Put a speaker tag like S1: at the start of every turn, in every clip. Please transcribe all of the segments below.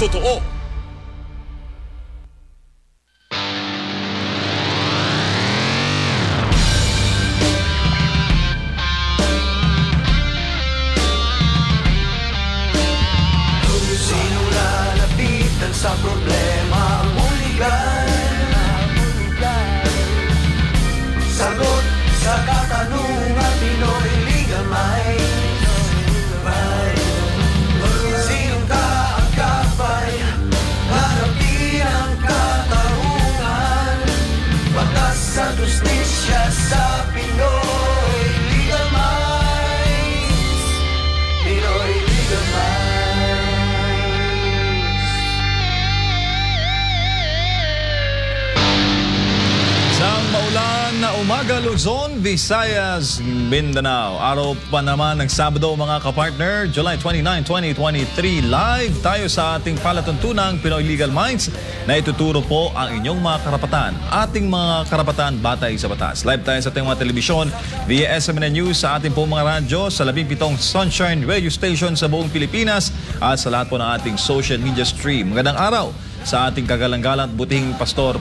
S1: totoo.
S2: Sino lalapitan sa problema mong legal? Sagot sa katanungan, Pinoy Legal Minds. Sinong kaagapay, harapin ang katarungan. Batas at justisya sa Pinoy Legal Minds. Pinoy Legal Minds.
S1: Isang maulan na umaga, Luzon, Visayas, Mindanao. Araw pa naman ng Sabado, mga kapartner, July 29, 2023. Live tayo sa ating palatuntunang Pinoy Legal Minds na ituturo po ang inyong mga karapatan. Ating mga karapatan batay sa batas. Live tayo sa ating mga telebisyon via SMN News, sa ating po mga radyo, sa 17 Sunshine Radio Station sa buong Pilipinas at sa lahat po ng ating social media stream. Magandang araw sa ating kagalang-galang butihing Pastor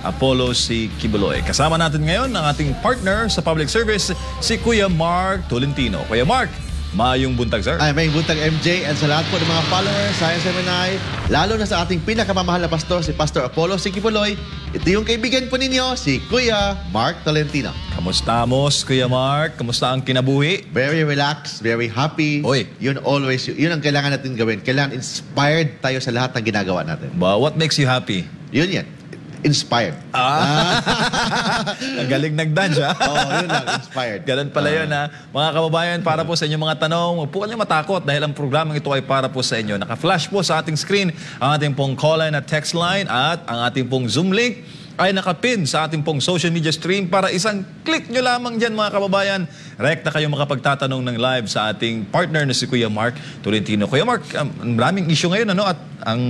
S1: Apollo C. Kibuloy. Kasama natin ngayon ang ating partner sa public service, si Kuya Mark Tolentino. Kuya Mark, maayong buntag, sir.
S3: Ay, may buntag MJ, and sa lahat po ng mga followers sa SMNI, lalo na sa ating pinakamamahal na pastor, si Pastor Apollo C. Kibuloy. Ito yung kaibigan po ninyo, si Kuya Mark Tolentino.
S1: Kamusta mo, Kuya Mark? Kamusta ang kinabuhi?
S3: Very relaxed, very happy.
S1: Oy.
S3: Yun ang kailangan natin gawin. Kailangan inspired tayo sa lahat ng ginagawa natin.
S1: What makes you happy?
S3: Yun yan. Inspired.
S1: Ang galing nag-dance, ha?
S3: Oo, yun lang. Inspired.
S1: Ganun pala yun, ha? Mga kababayan, para po sa inyong mga tanong, huwag po kayong matakot dahil ang programang ito ay para po sa inyo. Naka-flash po sa ating screen ang ating pong call line at text line at ang ating pong Zoom link ay nakapin sa ating pong social media stream. Para isang click nyo lamang dyan, mga kababayan, rekta kayo makapagtatanong ng live sa ating partner na si Kuya Mark Tolentino. Kuya Mark, maraming issue ngayon, ano? At ang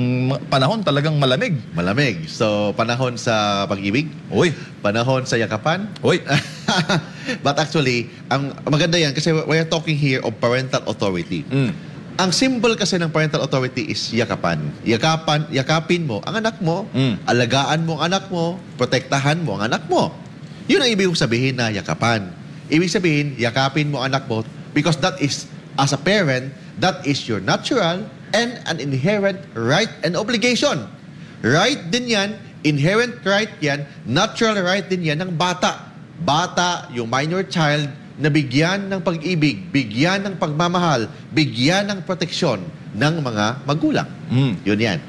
S1: panahon talagang malamig.
S3: Malamig. So, panahon sa pag-ibig.
S1: Uy.
S3: Panahon sa yakapan.
S1: Uy.
S3: But actually, ang maganda yan kasi we are talking here of parental authority. Ang symbol kasi ng parental authority is yakapan. Yakapin mo ang anak mo, alagaan mo ang anak mo, protektahan mo ang anak mo. Yun ang ibig sabihin na yakapan. Ibig sabihin, yakapin mo ang anak mo because that is, as a parent, that is your natural and an inherent right and obligation. Right din yan, inherent right yan, natural right din yan ng bata. Bata, yung minor child, na bigyan ng pag-ibig, bigyan ng pagmamahal, bigyan ng proteksyon ng mga magulang. Yun yan.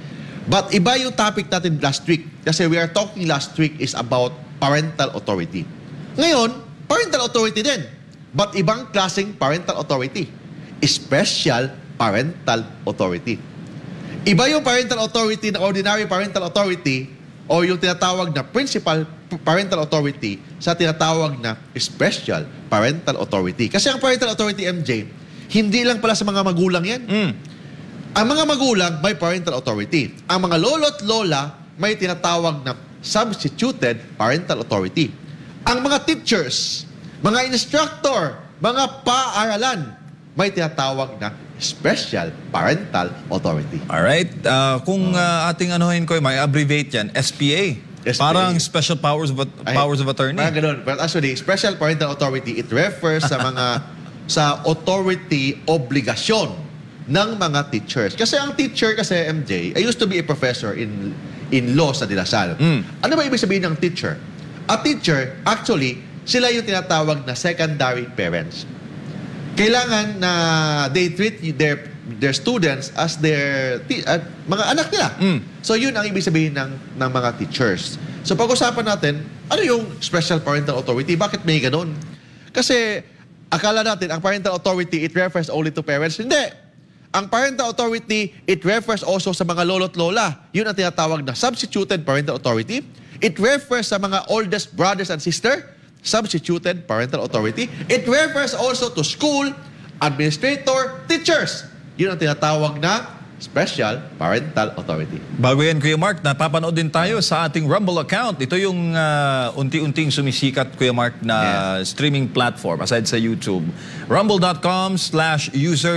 S3: But iba yung topic natin last week. Kasi we are talking last week is about parental authority. Ngayon, parental authority din. But ibang klaseng parental authority. Special parental authority. Iba yung parental authority na ordinary parental authority o yung tinatawag na principal parental authority sa tinatawag na special parental authority. Kasi ang parental authority, MJ, hindi lang pala sa mga magulang yan. Ang mga magulang may parental authority. Ang mga lolo't lola may tinatawag na substituted parental authority. Ang mga teachers, mga instructor, mga paaralan, may tinatawag na special parental authority.
S1: Alright. Kung ating anuhin ko, may abbreviate yan, SPA. Parang special powers of attorney.
S3: Parang ganun. But actually, special parental authority, it refers sa mga sa authority obligasyon ng mga teachers. Kasi ang teacher kasi, MJ, I used to be a professor in law sa De La Salle. Ano ba ibig sabihin ng teacher? A teacher, actually, sila yung tinatawag na secondary parents. Kailangan na they treat their students as their mga anak nila. So yun ang ibig sabihin ng mga teachers. So pag-usapan natin, ano yung special parental authority? Bakit may ganun? Kasi akala natin ang parental authority, it refers only to parents. Hindi. Ang parental authority, it refers also sa mga lolo't lola. Yun ang tinatawag na substituted parental authority. It refers sa mga oldest brothers and sisters, substituted parental authority. It refers also to school, administrator, teachers. Yun ang tinatawag na special parental authority.
S1: Bago yan, Kuya Mark, napapanood din tayo sa ating Rumble account. Ito yung unti-unting sumisikat, Kuya Mark, na streaming platform aside sa YouTube. Rumble.com/user/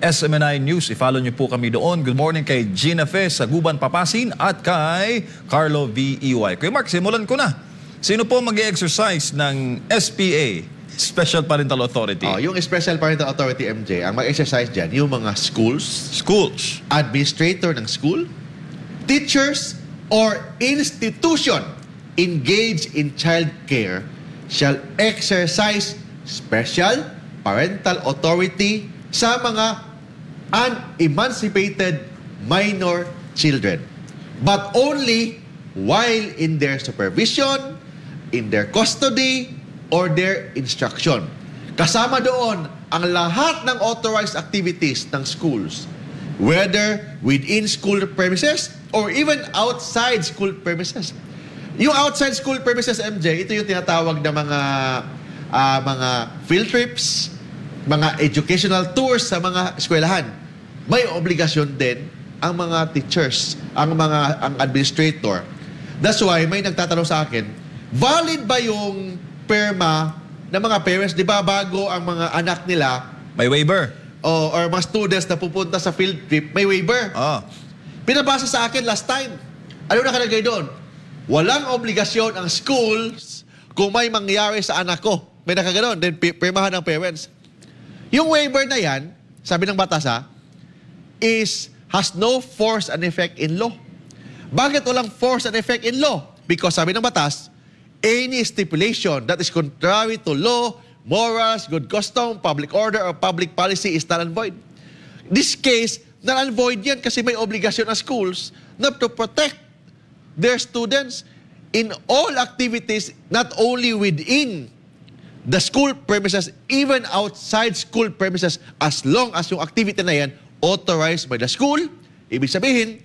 S1: SMNI News. I-follow niyo po kami doon. Good morning kay Gina Fe sa Guban Papasin at kay Carlo V.E.Y. Kuya Mark, simulan ko na. Sino po mag-exercise ng SPA, Special Parental Authority?
S3: Yung Special Parental Authority, MJ, ang mag-exercise dyan, yung mga schools, administrator ng school, teachers, or institution engaged in child care shall exercise special parental authority sa mga unemancipated minor children, but only while in their supervision, in their custody, or their instruction. Kasama doon ang lahat ng authorized activities ng schools, whether within school premises or even outside school premises. Yung outside school premises, MJ, ito yung tinatawag na mga field trips, mga educational tours sa mga eskwelahan. May obligasyon din ang mga teachers, ang administrator. That's why may nagtatanong sa akin, valid ba yung perma ng mga parents? Di ba bago ang mga anak nila,
S1: may waiver.
S3: Or mga students na pupunta sa field trip, may waiver. Pinabasa sa akin last time. Ano nakalagay doon? Walang obligasyon ang schools kung may mangyari sa anak ko. May nakaganon, then pirmahan ng parents. Yung waiver na yan, sabi ng batas has no force and effect in law. Bakit walang force and effect in law? Because sabi ng batas, any stipulation that is contrary to law, morals, good custom, public order, or public policy is null and void. This case, null and void yan kasi may obligasyon ng schools not to protect their students in all activities, not only within the school premises, even outside school premises, as long as yung activity na yan authorized by the school. Ibig sabihin,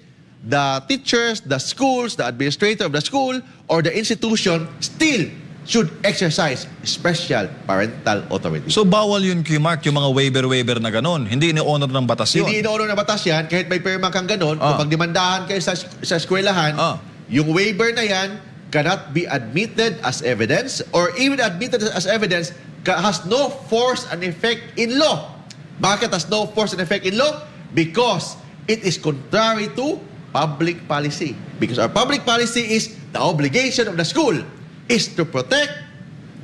S3: the teachers, the schools, the administrator of the school, or the institution still should exercise special parental authority.
S1: So bawal yun, Kuya Mark, yung mga waiver na ganon. Hindi ini-honor ng batas yun.
S3: Hindi ini-honor ng batas yan. Kahit may perma kang ganon, kung pagdemandahan kayo sa eskwelahan, yung waiver na yan cannot be admitted as evidence, or even admitted as evidence has no force and effect in law. Bakit has no force and effect in law? Because it is contrary to public policy. Because our public policy is the obligation of the school is to protect,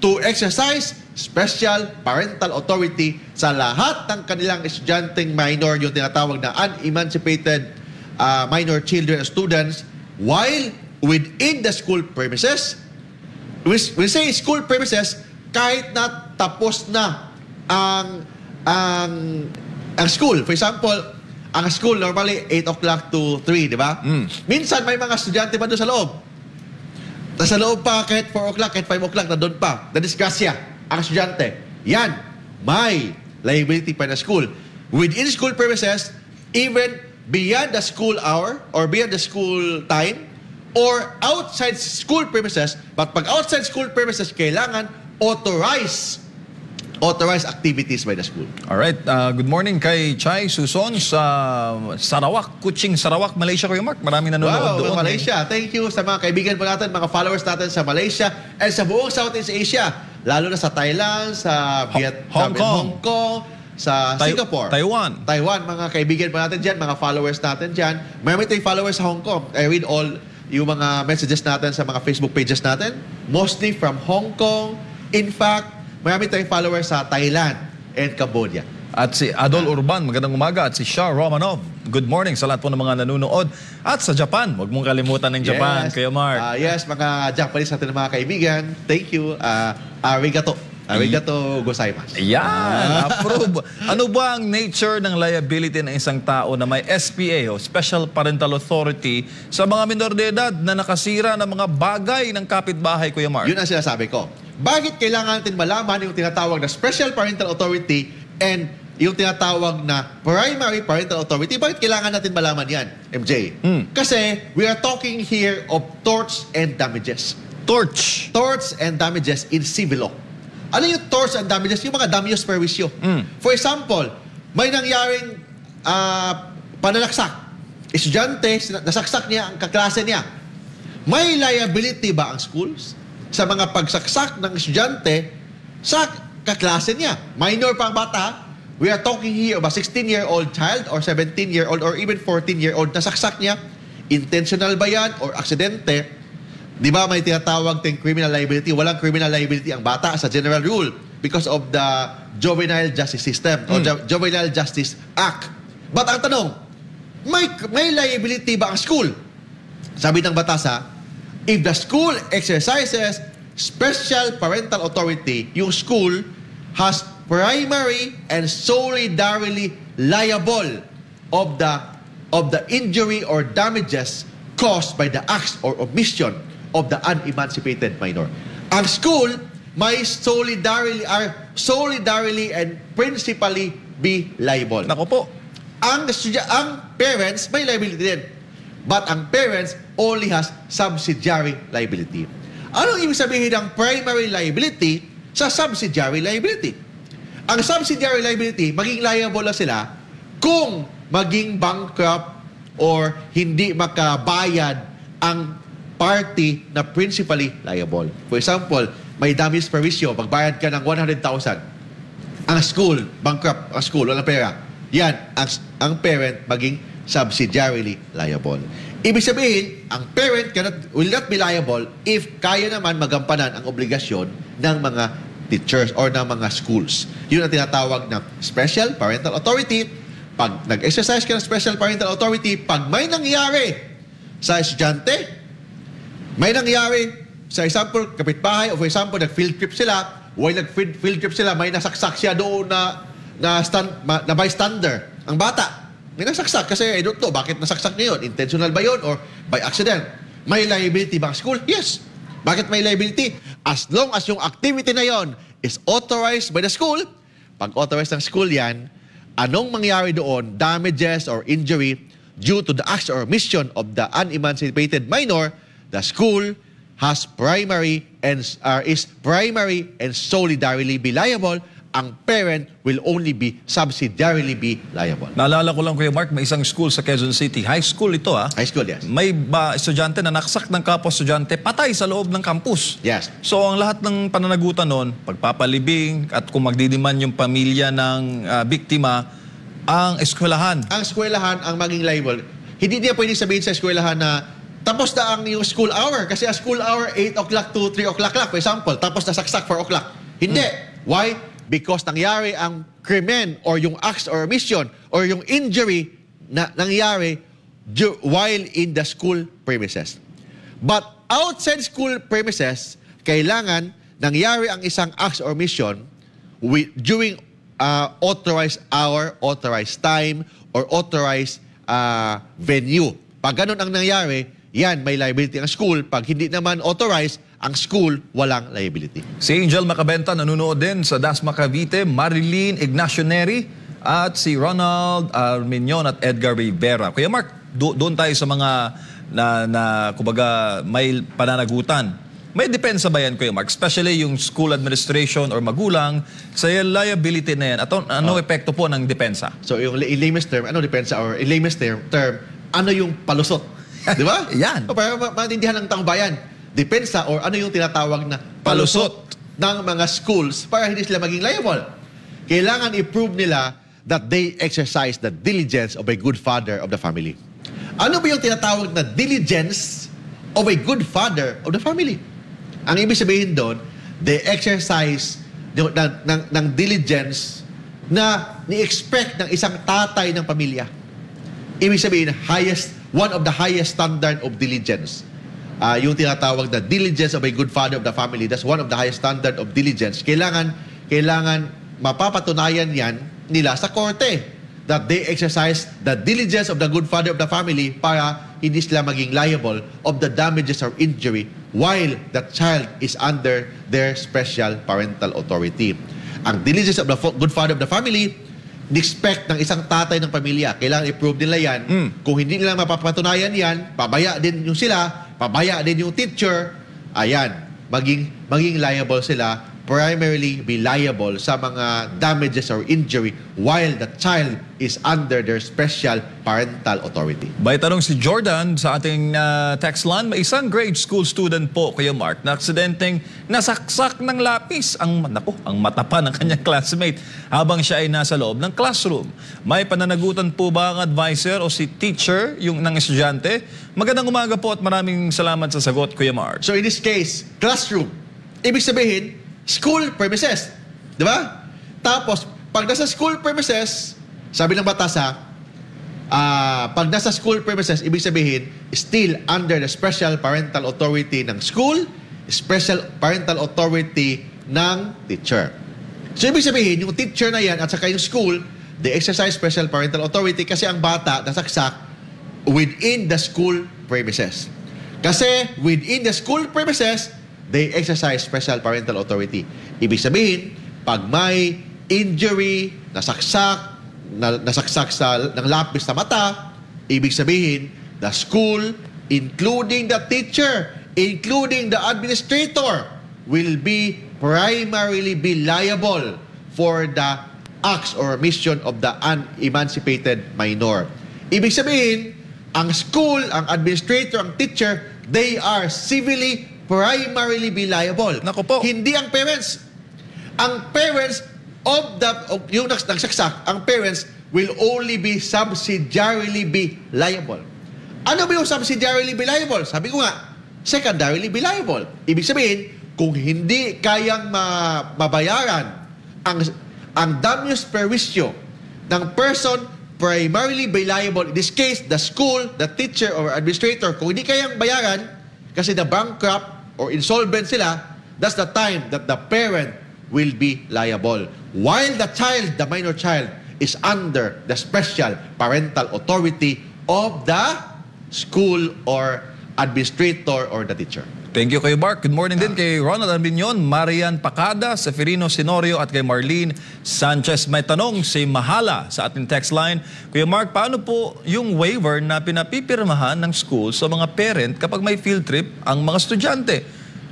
S3: to exercise special parental authority sa lahat ng kanilang estudyanteng minor, yung tinatawag na unemancipated minor children and students, while within the school premises. We say school premises, kahit na tapos na ang school. For example, ang school normally 8 o'clock to 3, di ba? Minsan may mga estudyante pa doon sa loob. Sa loob pa kahit 4 o'clock, kahit 5 o'clock, na doon pa. Na-disgrasya ang estudyante. Yan, may liability pa na school. Within school premises, even beyond the school hour or beyond the school time, or outside school premises, but pag outside school premises, kailangan authorized activities by the school.
S1: Alright, good morning kay Chai Suson sa Sarawak, Kuching, Sarawak, Malaysia, Kuya Mark. Maraming nanonood doon.
S3: Malaysia. Thank you sa mga kaibigan po natin, mga followers natin sa Malaysia and sa buong Southeast Asia. Lalo na sa Thailand, sa Vietnam, Hong Kong, sa Singapore,
S1: Taiwan,
S3: mga kaibigan po natin dyan, mga followers natin dyan. Marami tayong followers sa Hong Kong. I read all yung mga messages natin sa mga Facebook pages natin, mostly from Hong Kong. In fact, marami tayong followers sa Thailand and Cambodia.
S1: At si Adol Urban, magandang umaga. At si Shah Romanov, good morning sa lahat po ng mga nanonood. At sa Japan, huwag mong kalimutan ng Japan, Kuya Mark.
S3: Yes, mga Japanese natin mga kaibigan. Thank you. Arigato. Arigato gozaimasu.
S1: Yan, approve. Ano ba ang nature ng liability ng isang tao na may SPA o Special Parental Authority sa mga minor de edad na nakasira ng mga bagay ng kapitbahay, Kuya Mark?
S3: Yun ang sinasabi ko. Bakit kailangan natin malaman yung tinatawag na Special Parental Authority and yung tinatawag na Primary Parental Authority? Bakit kailangan natin malaman yan, MJ? Kasi we are talking here of torts and damages. Torts and damages in civil law. Ano yung torts and damages? Yung mga damages per wisyo. For example, may nangyaring pananaksak. Estudyante, nasaksak niya ang kaklase niya. May liability ba ang schools sa mga pagsaksak ng estudyante sa kaklase niya? Minor pa ang bata, We are talking here of a 16-year-old child or 17-year-old or even 14-year-old na saksak niya. Intentional ba yan or aksidente? Di ba may tinatawag tayong criminal liability? Walang criminal liability ang bata sa general rule because of the Juvenile Justice System or the Juvenile Justice Act. But ang tanong, may liability ba ang school? Sabi ng batas if the school exercises special parental authority, yung school has primary and solidarily liable of the injury or damages caused by the acts or omission of the unemancipated minor. Ang school may solidarily and principally be liable.
S1: Nako po.
S3: Ang parents may liability din. But ang parents only has subsidiary liability. Anong ibig sabihin ng primary liability sa subsidiary liability? Ang subsidiary liability, maging liable lang sila kung maging bankrupt or hindi makabayad ang party na principally liable. For example, may damage perwisyo, magbayad ka ng 100,000. Ang school, bankrupt ang school, walang pera. Yan, ang parent maging subsidiarily liable. Ibig sabihin, ang parent will not be liable if kaya naman magampanan ang obligasyon ng mga teachers or ng mga schools. Yun ang tinatawag na special parental authority. Pag nag-exercise ka ng special parental authority, pag may nangyari sa estudyante, may nangyari sa example, kapitbahay, o for example, nag-field trip sila, nag-field trip sila, may nasaksak siya doon na bystander, ang bata. May nasaksak kasi I don't know bakit nasaksak niya yun. Intentional ba yun or by accident? May liability ba ang school? Yes. Bakit may liability? As long as yung activity na yon is authorized by the school, pag authorized ng school yan, anong mangyari doon, damages or injury due to the acts or omission of the unemancipated minor, the school has is primary and solidarily be liable. Ang parent will only be subsidiarily be liable.
S1: Naalala ko lang, Kuya Mark, may isang school sa Quezon City. High school ito,
S3: High school, yes.
S1: May estudyante na naksak ng kapwa estudyante, patay sa loob ng campus.
S3: Yes.
S1: So, ang lahat ng pananagutan nun, pagpapalibing at kung magdidiman yung pamilya ng biktima, ang eskwelahan.
S3: Ang eskwelahan ang maging liable. Hindi niya pwedeng sabihin sa eskwelahan na tapos na ang yung school hour. Kasi ang school hour, 8 o'clock to 3 o'clock lang, for example. Tapos nasaksak 4 o'clock. Hindi. Why? Because nangyari ang krimen or yung acts or omission or yung injury na nangyari while in the school premises. But outside school premises, kailangan nangyari ang isang acts or omission during authorized hour, authorized time, or authorized venue. Pag ganun ang nangyari, yan, may liability ang school. Pag hindi naman authorized, ang school, walang liability.
S1: Si Angel Macabenta nanonood din sa Dasma Cavite, Marilyn Ignacio Neri, at si Ronald Arminion at Edgar Rivera. Kuya Mark, doon tayo sa mga kumbaga, may pananagutan. May depensa ba yan, Kuya Mark? Especially yung school administration or magulang sa liability na yan. At ano epekto po ng depensa?
S3: So, yung in layman's term, ano depensa? Or in layman's term, ano yung palusot? Di ba?
S1: Yan.
S3: O, para maintindihan ng taong bayan. Depensa or ano yung tinatawag na palusot ng mga schools para hindi sila maging liable. Kailangan i-prove nila that they exercise the diligence of a good father of the family. Ano ba yung tinatawag na diligence of a good father of the family? Ang ibig sabihin doon, they exercise ng diligence na ni-expect ng isang tatay ng pamilya. Ibig sabihin, one of the highest standard of diligence. Yung tinatawag na diligence of a good father of the family, that's one of the highest standard of diligence. Kailangan mapapatunayan yan nila sa korte that they exercise the diligence of the good father of the family para hindi sila maging liable of the damages or injury while the child is under their special parental authority. Ang diligence of the good father of the family, ni-expect ng isang tatay ng pamilya. Kailangan i-prove nila yan. Kung hindi nila mapapatunayan yan, pabaya din yung sila, pabaya din yung teacher, ayan, maging liable sila primarily be liable sa mga damages or injury while the child is under their special parental authority.
S1: May tanong si Jordan sa ating text line. May isang grade school student po, Kuya Mark, na aksidenteng nasaksak ng lapis ang mata pa ng kanyang classmate habang siya ay nasa loob ng classroom. May pananagutan po ba ang advisor o si teacher yung ng estudyante? Magandang umaga po at maraming salamat sa sagot, Kuya Mark.
S3: So in this case, classroom, ibig sabihin, school premises. Di ba? Tapos, pag nasa school premises, sabi ng batas pag nasa school premises, ibig sabihin, still under the special parental authority ng school, special parental authority ng teacher. So, ibig sabihin, yung teacher na yan at saka yung school, they exercise special parental authority kasi ang bata nasaksak within the school premises. Kasi within the school premises, they exercise special parental authority. Ibig sabihin, pag may injury, nasaksak ng lapis sa mata, ibig sabihin, the school, including the teacher, including the administrator, will be primarily be liable for the acts or mission of the unemancipated minor. Ibig sabihin, ang school, ang administrator, ang teacher, they are civilly primarily be liable.
S1: Naku po.
S3: Hindi ang parents. Ang parents yung nagsaksak, ang parents will only be subsidiarily be liable. Ano ba yung subsidiarily be liable? Sabi ko nga, secondarily be liable. Ibig sabihin, kung hindi kayang mabayaran ang damages per wisyo ng person primarily be liable, in this case, the school, the teacher, or administrator, kung hindi kayang bayaran, kasi the bankrupt or insolvent sila, that's the time that the parent will be liable. While the child, the minor child, is under the special parental authority of the school or administrator or the teacher.
S1: Thank you, Kuya Mark. Good morning din kay Ronald Arminion, Marian Pacada, Seferino Sinorio at kay Marlene Sanchez. May tanong si Mahala sa ating text line. Kuya Mark, paano po yung waiver na pinapipirmahan ng school sa mga parent kapag may field trip ang mga estudyante?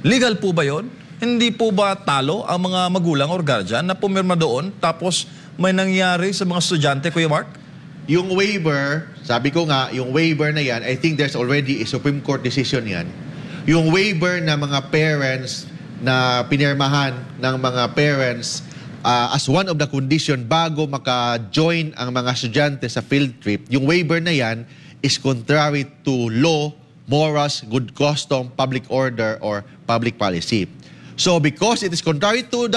S1: Legal po ba yon? Hindi po ba talo ang mga magulang or guardian na pumirma doon tapos may nangyari sa mga estudyante, Kuya Mark?
S3: Yung waiver, sabi ko nga, yung waiver na yan, I think there's already a Supreme Court decision yan. Yung waiver na mga parents na pinirmahan ng mga parents as one of the condition bago maka-join ang mga estudyante sa field trip, yung waiver na yan is contrary to law, morals, good custom, public order, or public policy. So because it is contrary to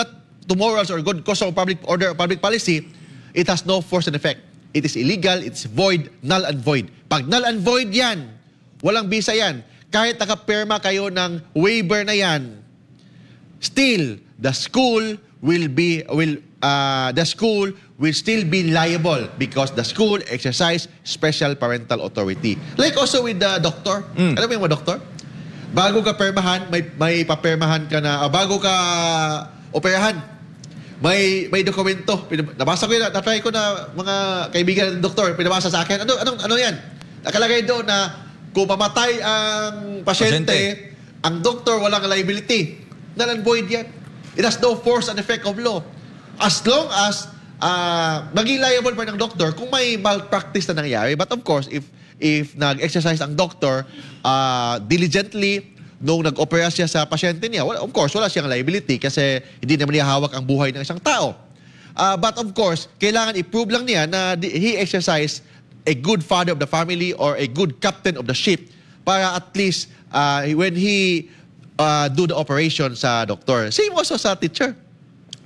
S3: morals or good custom, public order, or public policy, it has no force and effect. It is illegal, it's void, null and void. Pag null and void yan, walang bisa yan. Kahit nakapirma kayo ng waiver na yan, still the school will still be liable because the school exercise special parental authority. Like also with the doctor. Alam mo yung mga doktor? Bago ka permahan, may papermahan ka na, bago ka operahan, may dokumento. Nabasa ko yun, natry ko na mga kaibigan ng doktor, pinabasa sa akin. Ano yan? Nakalagay doon na kung mamatay ang pasyente, ang doktor walang liability. Null and void yan. It has no force and effect of law. As long as maging liable pa ng doktor kung may malpractice na nangyari. But of course, if nag-exercise ang doktor diligently nung nag-opera siya sa pasyente niya, of course, wala siyang liability kasi hindi naman niya hawak ang buhay ng isang tao. But of course, kailangan i-prove lang niya na he exercised a good father of the family or a good captain of the ship para at least when he do the operation sa doktor. Same also sa teacher.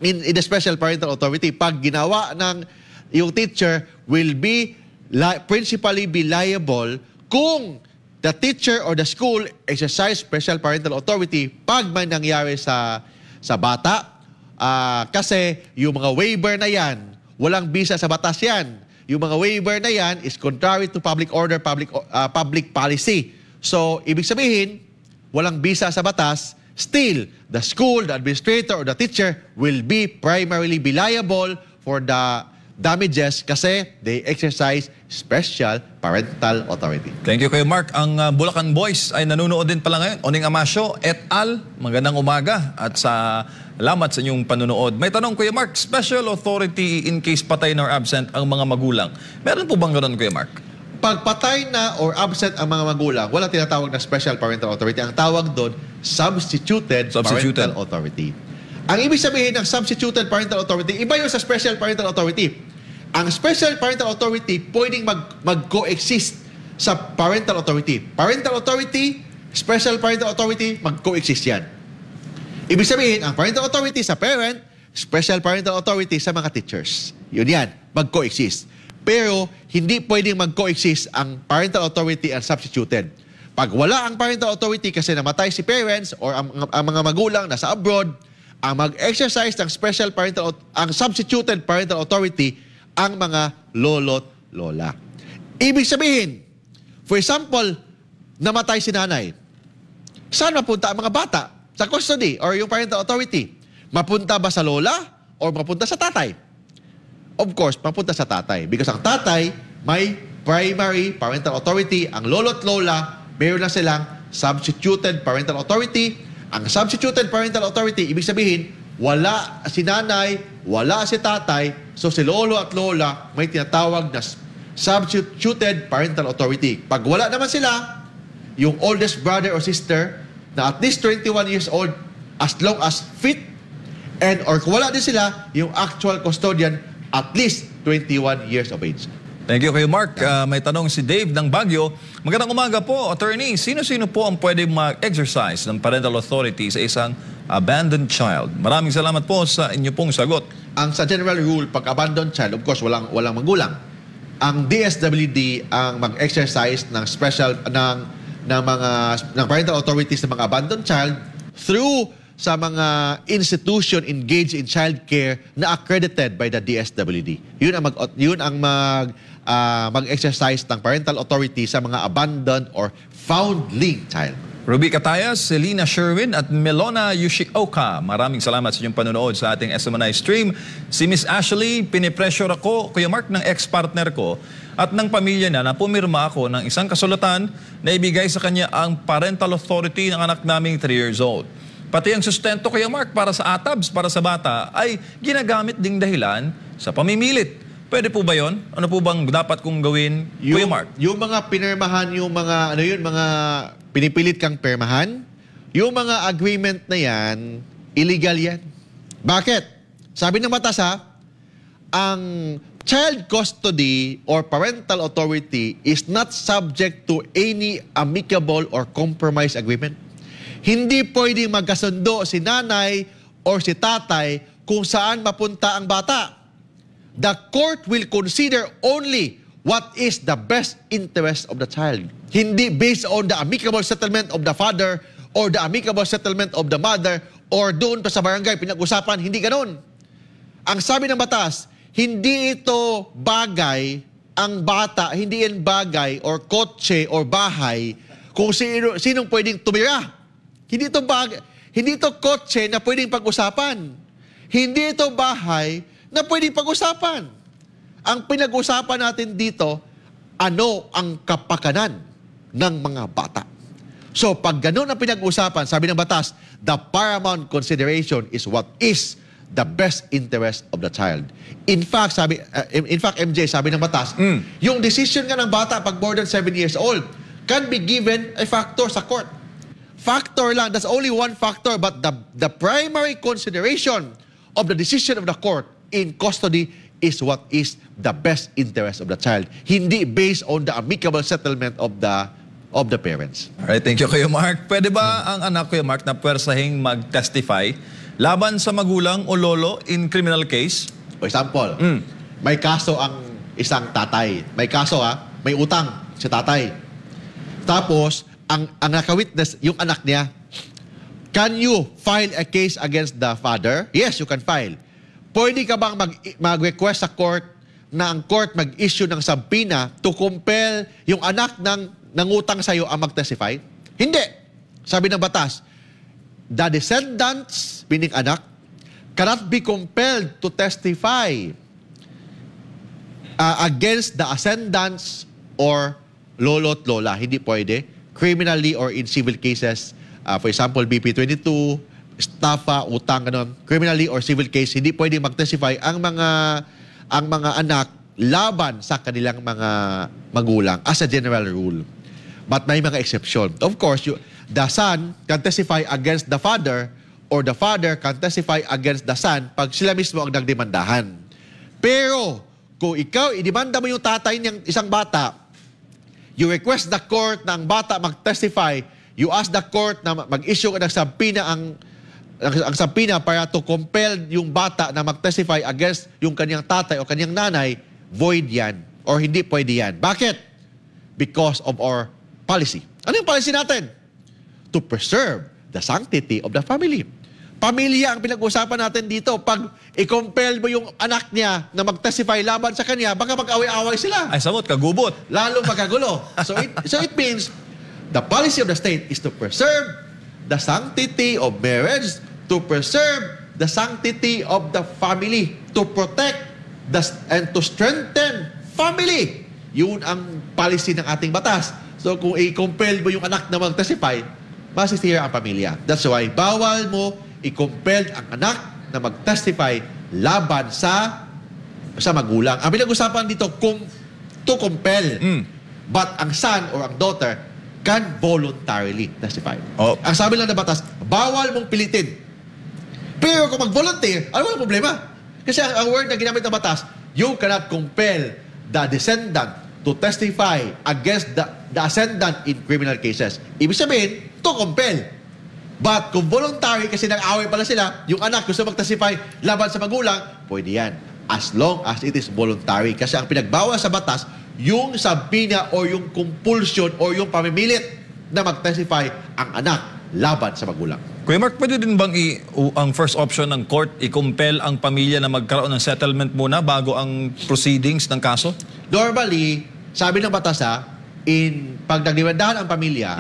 S3: In the special parental authority, pag ginawa ng yung teacher will be principally be liable kung the teacher or the school exercise special parental authority pag may nangyari sa bata. Kasi yung mga waiver na yan, walang bisa sa batas yan. Yung mga waiver na yan is contrary to public order, public policy. So, ibig sabihin, walang bisa sa batas, still, the school, the administrator, or the teacher will be primarily be liable for the damages kasi they exercise special parental authority.
S1: Thank you, Kuya Mark. Ang Bulacan Boys ay nanonood din pala ngayon. Oning Amasio et al. Magandang umaga. At sa Salamat sa inyong panonood. May tanong, Kuya Mark, special authority in case patay na or absent ang mga magulang. Meron po bang ganun, Kuya Mark?
S3: Pag patay na or absent ang mga magulang, wala tinatawag na special parental authority. Ang tawag doon, substituted parental authority. Ang ibig sabihin ng substituted parental authority, iba yun sa special parental authority. Ang special parental authority, pwedeng mag-coexist sa parental authority. Parental authority, special parental authority, mag-coexist yan. Ibig sabihin, ang parental authority sa parent, special parental authority sa mga teachers. Yun yan, mag-coexist. Pero, hindi pwedeng mag-coexist ang parental authority and substituted. Pag wala ang parental authority kasi namatay si parents or ang mga magulang nasa abroad, ang mag-exercise ng special parental, ang substituted parental authority, ang mga lolo't lola. Ibig sabihin, for example, namatay si nanay. Saan mapunta ang mga bata? Sa custody or yung parental authority. Mapunta ba sa lola or mapunta sa tatay? Of course, mapunta sa tatay. Because ang tatay may primary parental authority. Ang lolo't lola, mayroon na silang substituted parental authority. Ang substituted parental authority, ibig sabihin, wala si nanay, wala si tatay, so si lolo at lola may tinatawag na substituted parental authority. Pag wala naman sila, yung oldest brother or sister na at least 21 years old, as long as fit, and or kung wala din sila, yung actual custodian, at least 21 years of age.
S1: Thank you, Kuya Mark. May tanong si Dave ng Baguio. Magandang umaga po, attorney. Sino-sino po ang pwede mag-exercise ng parental authority sa isang abandoned child? Maraming salamat po sa inyo pong sagot.
S3: Ang sa general rule, pag abandoned child, of course, walang magulang. Ang DSWD ang mag-exercise ng special ng parental authorities ng mga abandoned child through sa mga institution engaged in child care na accredited by the DSWD. Yun ang mag-exercise ng parental authority sa mga abandoned or foundling child.
S1: Ruby Catayas, Selena Sherwin at Melona Yoshioka. Maraming salamat sa inyong panonood sa ating SMNI stream. Si Miss Ashley, pinipressure ako, Kuya Mark, ng ex-partner ko at ng pamilya na pumirma ako ng isang kasulatan na ibigay sa kanya ang parental authority ng anak naming 3 years old. Pati ang sustento, Kuya Mark, para sa ATABS, para sa bata, ay ginagamit ding dahilan sa pamimilit. Pwede po ba yon? Ano po bang dapat kong gawin, Kuya Mark?
S3: Yung mga pinirmahan, yung mga, mga pinipilit kang permahan, yung mga agreement na yan, illegal yan. Bakit? Sabi ng batas ang child custody or parental authority is not subject to any amicable or compromise agreement. Hindi pwedeng magkasundo si nanay or si tatay kung saan mapunta ang bata. The court will consider only what is the best interest of the child. Hindi based on the amicable settlement of the father or the amicable settlement of the mother or doon pa sa barangay pinag-usapan. Hindi ganon. Ang sabi ng batas, hindi ito bagay, ang bata, hindi yan bagay or kotse or bahay kung sinong pwedeng tumira. Hindi ito bagay, hindi ito kotse na pwedeng pag-usapan. Hindi ito bahay na pwedeng pag-usapan. Ang pinag-usapan natin dito, ano ang kapakanan ng mga bata. So, pag ganun ang pinag-usapan, sabi ng batas, the paramount consideration is what is the best interest of the child. In fact, MJ, sabi ng batas, yung decision nga ng bata pag more than 7 years old can be given a factor sa court. Factor lang, that's only one factor, but the primary consideration of the decision of the court in custody is what is the best interest of the child. Hindi based on the amicable settlement of the parents.
S1: Alright, thank you, Kuya Mark. Pwede ba ang anak, Kuya Mark, na pwersahing mag-testify laban sa magulang o lolo in criminal case?
S3: For example, may kaso ang isang tatay. May kaso may utang si tatay. Tapos, ang naka-witness, yung anak niya, can you file a case against the father? Yes, you can file. Pwede ka bang mag-request sa court na ang court mag-issue ng subpoena to compel yung anak ng nangutang sa'yo ang mag-testify? Hindi. Sabi ng batas, the descendants, meaning anak, cannot be compelled to testify against the ascendants or lolo't lola. Hindi pwede. Criminally or in civil cases, for example, BP 22, estafa, utang, ganun, criminally or civil case, hindi pwedeng mag-testify ang mga anak laban sa kanilang mga magulang as a general rule. But may mga exception. Of course, the son can testify against the father or the father can testify against the son pag sila mismo ang nagdemandahan. Pero, kung ikaw, idemanda mo yung tatay ng isang bata, you request the court na ang bata mag-testify, you ask the court na mag-issue ng sampina ang sampina para to compel yung bata na mag-testify against yung kanyang tatay o kanyang nanay, void yan or hindi pwede yan. Bakit? Because of our policy. Ano yung policy natin? To preserve the sanctity of the family. Pamilya ang pinag-usapan natin dito. Pag i-compel mo yung anak niya na mag-testify laban sa kanya, baka mag-away-away sila.
S1: Ay, samot, kagubot.
S3: Lalo magkagulo. So it means the policy of the state is to preserve the sanctity of marriage, to preserve the sanctity of the family, to protect and to strengthen family. Yun ang policy ng ating batas. So kung i-compel mo yung anak na mag-testify, masisira ang pamilya. That's why bawal mo i-compel ang anak na mag-testify laban sa magulang. Ang pinag-usapan dito, to compel. But ang son or ang daughter can voluntarily testify.
S1: Oh.
S3: Ang sabi lang ng batas, bawal mong pilitin. Pero kung mag-volunteer, ano ang problema? Kasi ang word na ginamit ng batas, you cannot compel the descendant to testify against the ascendant in criminal cases. Ibig sabihin, to compel. But kung voluntary, kasi nag-away pala sila, yung anak gusto mag-testify laban sa magulang, pwede yan. As long as it is voluntary. Kasi ang pinagbawal sa batas, yung sampina o yung compulsion o yung pamimilit na mag-testify ang anak laban sa magulang.
S1: Kuya Mark, pwede din bang ang first option ng court, i-compel ang pamilya na magkaroon ng settlement muna bago ang proceedings ng kaso?
S3: Normally, sabi ng batas pag nagdimandahan ang pamilya,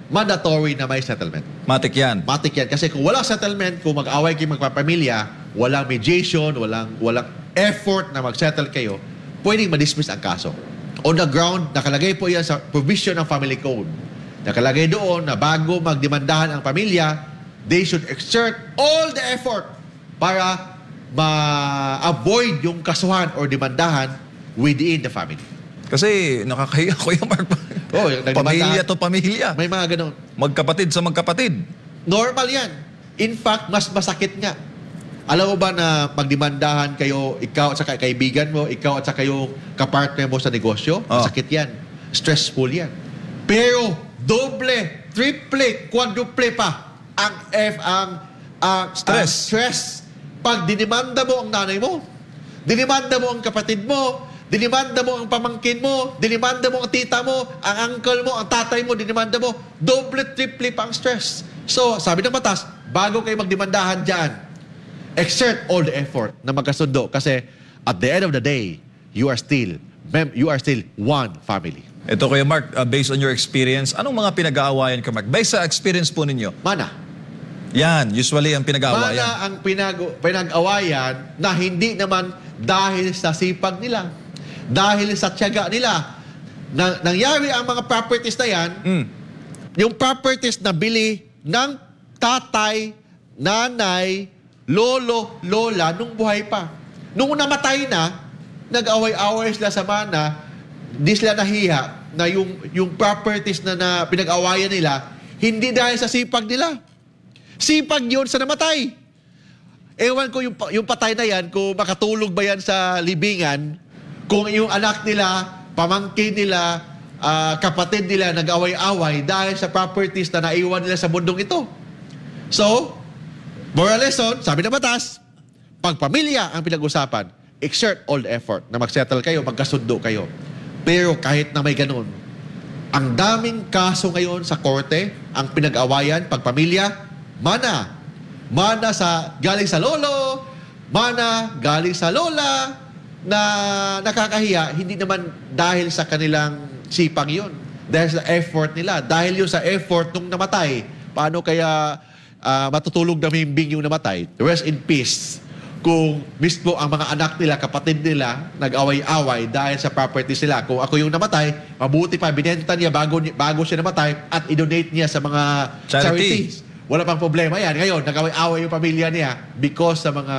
S3: mandatory na may settlement.
S1: Matik yan.
S3: Matik yan. Kasi kung walang settlement, kung mag-away kayo magpapamilya, walang mediation, walang effort na mag-settle kayo, pwedeng ma-dismiss ang kaso. On the ground, nakalagay po yan sa provision ng family code. Nakalagay doon na bago magdemandahan ang pamilya, they should exert all the effort para ma-avoid yung kasuhan or demandahan within the family.
S1: Kasi nakakahiya, Kuya Mark.
S3: Oh,
S1: pamilya to pamilya.
S3: May mga ganun.
S1: Magkapatid sa magkapatid.
S3: Normal yan. In fact, mas masakit nga. Alam mo ba na magdemandahan kayo, ikaw at saka kaibigan mo, ikaw at saka yung kapartner mo sa negosyo? Masakit yan. Stressful yan. Pero doble, triple, quadruple pa ang stress. Pag dinimanda mo ang nanay mo, dinimanda mo ang kapatid mo, dinimanda mo ang pamangkin mo, dinimanda mo ang tita mo, ang uncle mo, ang tatay mo, dinimanda mo, doble, triple pa ang stress. So, sabi ng batas, bago kayo magdemandahan dyan, exert all the effort na magkasundo kasi at the end of the day, you are still one family.
S1: Ito, Kuya Mark, based on your experience, anong mga pinag-aawayan, Kuya Mark? Based sa experience po ninyo?
S3: Mana.
S1: Yan, usually ang pinag-aawayan.
S3: Mana ang pinag-awayan na hindi naman dahil sa sipag nila, dahil sa tiyaga nila. Nangyari ang mga properties na yan, yung properties na bili ng tatay, nanay, lolo, lola, nung buhay pa. Nung namatay na, nag-away-away sila sa mana, di sila nahiya na yung properties na pinag-awayan nila, hindi dahil sa sipag nila. Sipag yun sa namatay. Ewan ko yung patay na yan, kung makatulog ba yan sa libingan, kung yung anak nila, pamangkin nila, kapatid nila nag-away-away dahil sa properties na naiwan nila sa mundong ito. So, moral lesson, sabi ng batas, pag pamilya ang pinag-usapan, exert all the effort na mag-settle kayo, magkasundo kayo. Pero kahit na may ganun, ang daming kaso ngayon sa korte, ang pinag-awayan, pag pamilya, mana galing sa lolo, mana galing sa lola, na nakakahiya, hindi naman dahil sa kanilang sipag yun. Dahil sa effort nila. Dahil yun sa effort nung namatay. Paano kaya matutulog na mimbing yung namatay? Rest in peace. Kung mismo ang mga anak nila, kapatid nila, nag-away-away dahil sa properties nila. Kung ako yung namatay, mabuti pa, binenta niya bago siya namatay at i-donate niya sa mga charities. wala pang problema yan. Ngayon, nag-away yung pamilya niya because sa mga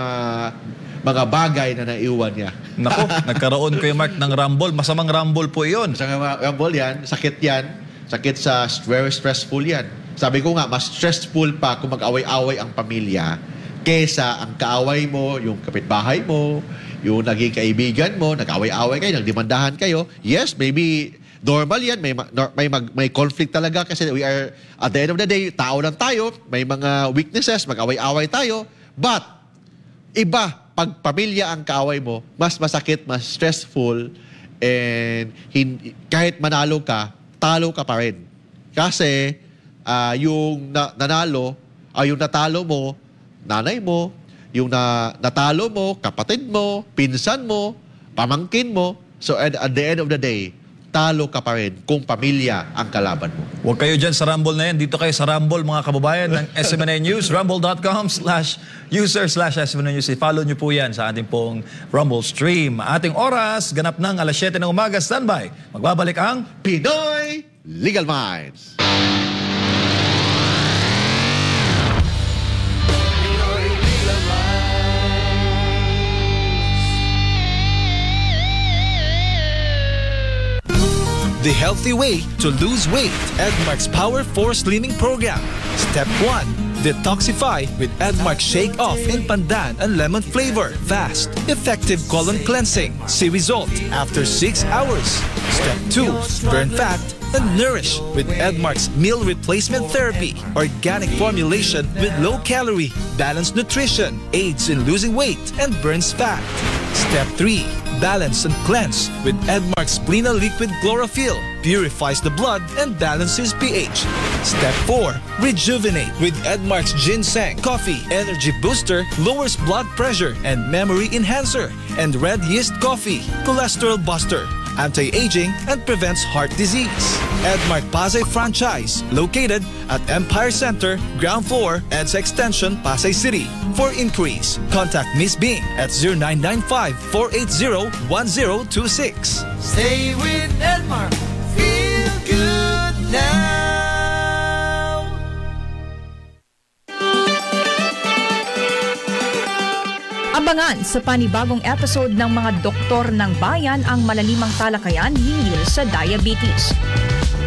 S3: bagay na naiwan niya.
S1: Nako, nagkaroon Kuya Mark ng rumble. Masamang rumble po iyon.
S3: Sa rumble yan, sakit yan. Sakit very stressful yan. Sabi ko nga, mas stressful pa kung mag-away-away ang pamilya kesa ang kaaway mo, yung kapitbahay mo, yung naging kaibigan mo, nag-away-away kayo, nagdemandahan kayo. Yes, maybe normal yan. May conflict talaga kasi we are, at the end of the day, tao lang tayo. May mga weaknesses, mag-away-away tayo. But, iba, pag pamilya ang kaaway mo, mas masakit, mas stressful, and kahit manalo ka, talo ka pa rin. Kasi, yung yung natalo mo, nanay mo, yung natalo mo, kapatid mo, pinsan mo, pamangkin mo. So at the end of the day, talo ka pa rin kung pamilya ang kalaban mo.
S1: Huwag kayo dyan sa Rumble na yan. Dito kayo sa Rumble, mga kababayan ng SMNA News. Rumble.com/user/SMNA News. I-follow nyo po yan sa ating pong Rumble stream. Ating oras, ganap ng 7:00 ng umaga. Standby. Magbabalik ang
S3: Pinoy Legal Minds.
S4: The healthy way to lose weight. Edmark's Power 4 Slimming Program. Step 1. Detoxify with Edmark Shake Off in pandan and lemon flavor. Fast, effective colon cleansing. See result after 6 hours. Step 2. Burn fat and nourish with Edmark's Meal Replacement Therapy. Organic formulation with low calorie, balanced nutrition, aids in losing weight and burns fat. Step 3. Balance and cleanse with Edmark's Splina Liquid Chlorophyll. Purifies the blood and balances pH. Step 4. Rejuvenate with Edmark's Ginseng Coffee. Energy booster, lowers blood pressure and memory enhancer. And Red Yeast Coffee. Cholesterol buster. Anti-aging and prevents heart disease. Edmark Pasay franchise, located at Empire Center, ground floor, EDSA Extension, Pasay City. For inquiries, contact Miss Bing at 0995-480-1026.
S2: Stay with Edmark. Feel good now.
S5: Abangan sa panibagong episode ng mga Doktor ng Bayan ang malalimang talakayan hinggil sa diabetes.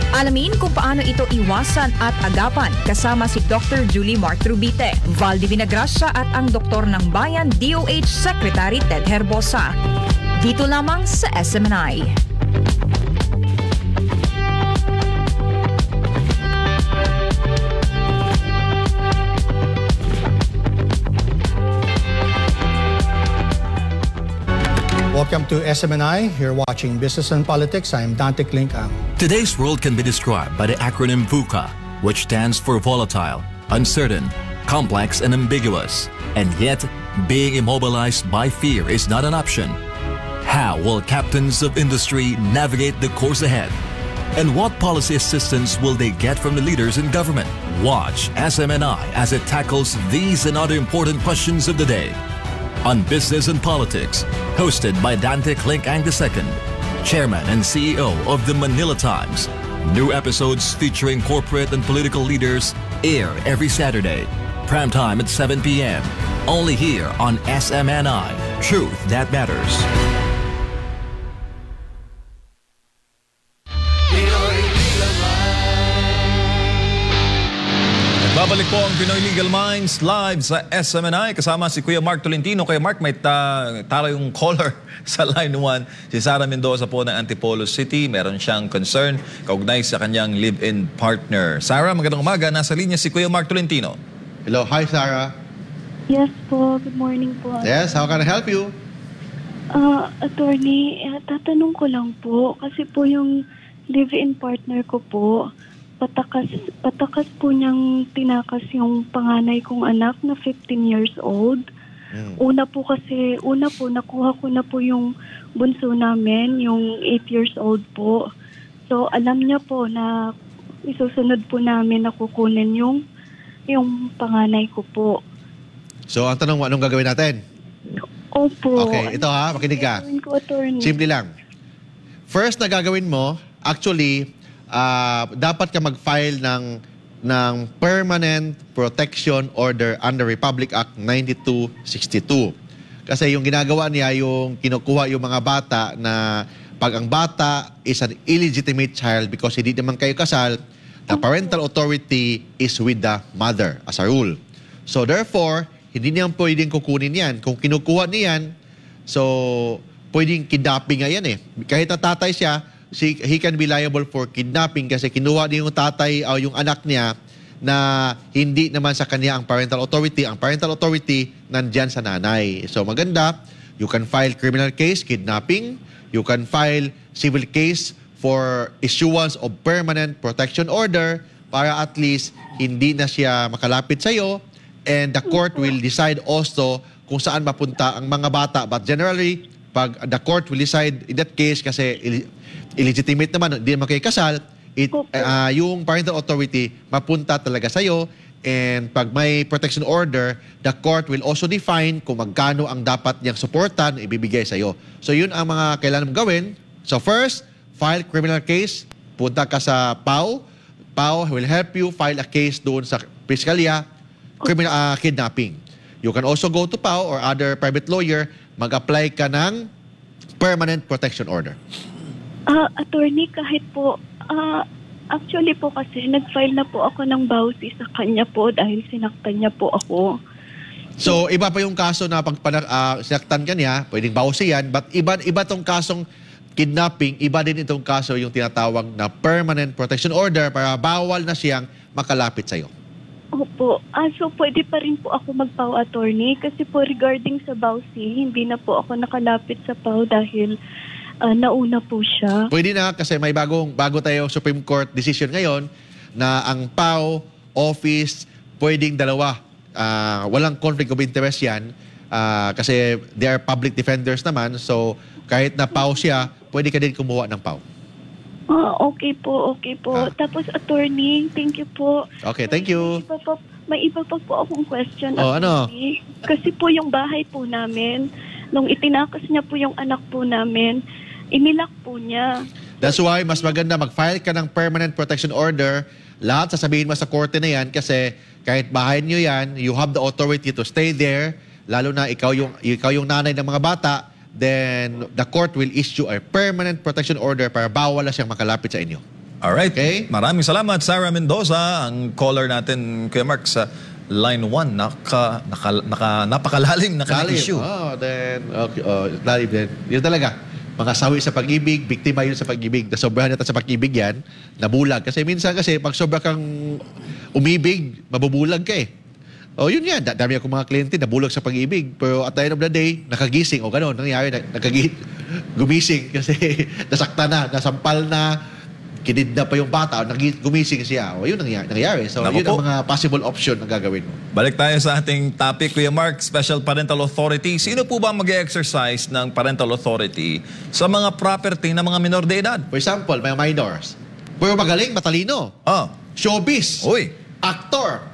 S5: Alamin kung paano ito iwasan at agapan kasama si Dr. Julie Martrubite, Valdi Vinagracia at ang Doktor ng Bayan DOH Secretary Ted Herbosa. Dito lamang sa SMNI.
S6: Welcome to SMNI. You're watching Business and Politics. I'm Dante Klinkang.
S7: Today's world can be described by the acronym VUCA, which stands for volatile, uncertain, complex, and ambiguous. And yet, being immobilized by fear is not an option. How will captains of industry navigate the course ahead? And what policy assistance will they get from the leaders in government? Watch SMNI as it tackles these and other important questions of the day. On Business and Politics, hosted by Dante Klinkang II, Chairman and CEO of the Manila Times. New episodes featuring corporate and political leaders air every Saturday. Prime time at 7 p.m. Only here on SMNI. Truth that matters.
S1: Babalik po ang Pinoy Legal Minds live sa SMNI. Kasama si Kuya Mark Tolentino. Kuya Mark, may talo yung caller sa line 1. Si Sarah Mendoza po ng Antipolo City. Meron siyang concern kaugnay sa kanyang live-in partner. Sarah, magandang umaga. Nasa linya si Kuya Mark Tolentino.
S3: Hello. Hi, Sarah.
S8: Yes po. Good morning po.
S3: Yes, how can I help you?
S8: Attorney, tatanong ko lang po. Kasi po yung live-in partner ko po, patakas po niyang tinakas yung panganay kong anak na 15 years old. Una po, nakuha ko na po yung bunso namin, yung 8 years old po. So, alam niya po na isusunod po namin na kukunin yung panganay ko po.
S3: So, ang tanong mo, anong gagawin natin?
S8: Opo.
S3: Okay, ito ha, makinig ka.
S8: Gagawin ko, attorney?
S3: Simple lang. First na gagawin mo, actually, dapat ka mag-file ng ng Permanent Protection Order under Republic Act 9262. Kasi yung ginagawa niya, yung kinukuha yung mga bata na pag ang bata is an illegitimate child because hindi naman kayo kasal, the parental authority is with the mother as a rule. So therefore, hindi niya pwedeng kukunin yan. Kung kinukuha niyan, so pwedeng kidnapping nga yan eh. Kahit na tatay siya, he can be liable for kidnapping kasi kinuha niya yung tatay o yung anak niya na hindi naman sa kanya ang parental authority. Ang parental authority nandyan sa nanay. So maganda, you can file criminal case, kidnapping. You can file civil case for issuance of permanent protection order para at least hindi na siya makalapit sa iyo, and the court will decide also kung saan mapunta ang mga bata. But generally, pag the court will decide in that case kasi illegitimate naman, hindi naman kayo kasal, yung parental authority mapunta talaga sa iyo, and pag may protection order, the court will also define kung magkano ang dapat niyang suportan ibibigay sa iyo. So yun ang mga kailangan mong gawin. So first, file criminal case, punta ka sa PAO. PAO will help you file a case doon sa piskalya, criminal kidnapping. You can also go to PAO or other private lawyer, mag-apply ka ng permanent protection order.
S8: Attorney, kahit po, actually po kasi nag-file na po ako ng bawsi sa kanya po dahil sinaktan niya po ako.
S3: So, iba pa yung kaso na pag sinaktan ka niya, pwedeng bawsi yan, but iba tong kasong kidnapping, iba din itong kaso yung tinatawag na permanent protection order para bawal na siyang makalapit sa'yo.
S8: Opo. So pwede pa rin po ako mag-PAO, attorney, kasi po regarding sa bawsi, hindi na po ako nakalapit sa PAO dahil nauna po siya.
S3: Pwede na kasi may bago tayo Supreme Court decision ngayon na ang PAO office pwedeng dalawa. Walang conflict of interest yan kasi they are public defenders naman. So kahit na PAO siya, pwede ka din kumuha ng PAO.
S8: Okay po. Tapos, attorney, thank you po.
S3: Okay, thank you.
S8: May iba pa po akong question.
S3: Ano?
S8: Kasi po yung bahay po namin, nung itinakas niya po yung anak po namin, inilak po niya.
S3: That's why mas maganda mag-file ka ng permanent protection order. Lahat sasabihin mo sa korte na yan kasi kahit bahay niyo yan, you have the authority to stay there. Lalo na ikaw yung nanay ng mga bata, then the court will issue a permanent protection order para bawal na siyang makalapit sa inyo.
S1: Alright.
S3: Okay?
S1: Maraming salamat, Sarah Mendoza, ang caller natin, Kuya Mark, sa line 1. Napakalalim na issue.
S3: Then, okay, lalim din. Yun talaga. Mga sawi sa pag-ibig, biktima yun sa pag-ibig. Nasobrahan natin sa pag-ibig yan, nabulag. Kasi minsan pag sobra kang umibig, mabubulag ka eh. Yun yan. Dami akong mga kliyente nabulag sa pag-ibig. Pero at the end of the day, nakagising. Gano'n. Nangyari, gumising kasi nasakta na, nasampal na, kinidnap pa yung bata, gumising siya. Yun nangyari. So, yun ang mga possible option na gagawin mo.
S1: Balik tayo sa ating topic, Kuya Mark, Special Parental Authority. Sino po ba mag-exercise ng parental authority sa mga property ng mga minor de edad?
S3: For example, mga minors. Pero magaling, matalino. Showbiz.
S1: Uy.
S3: Actor.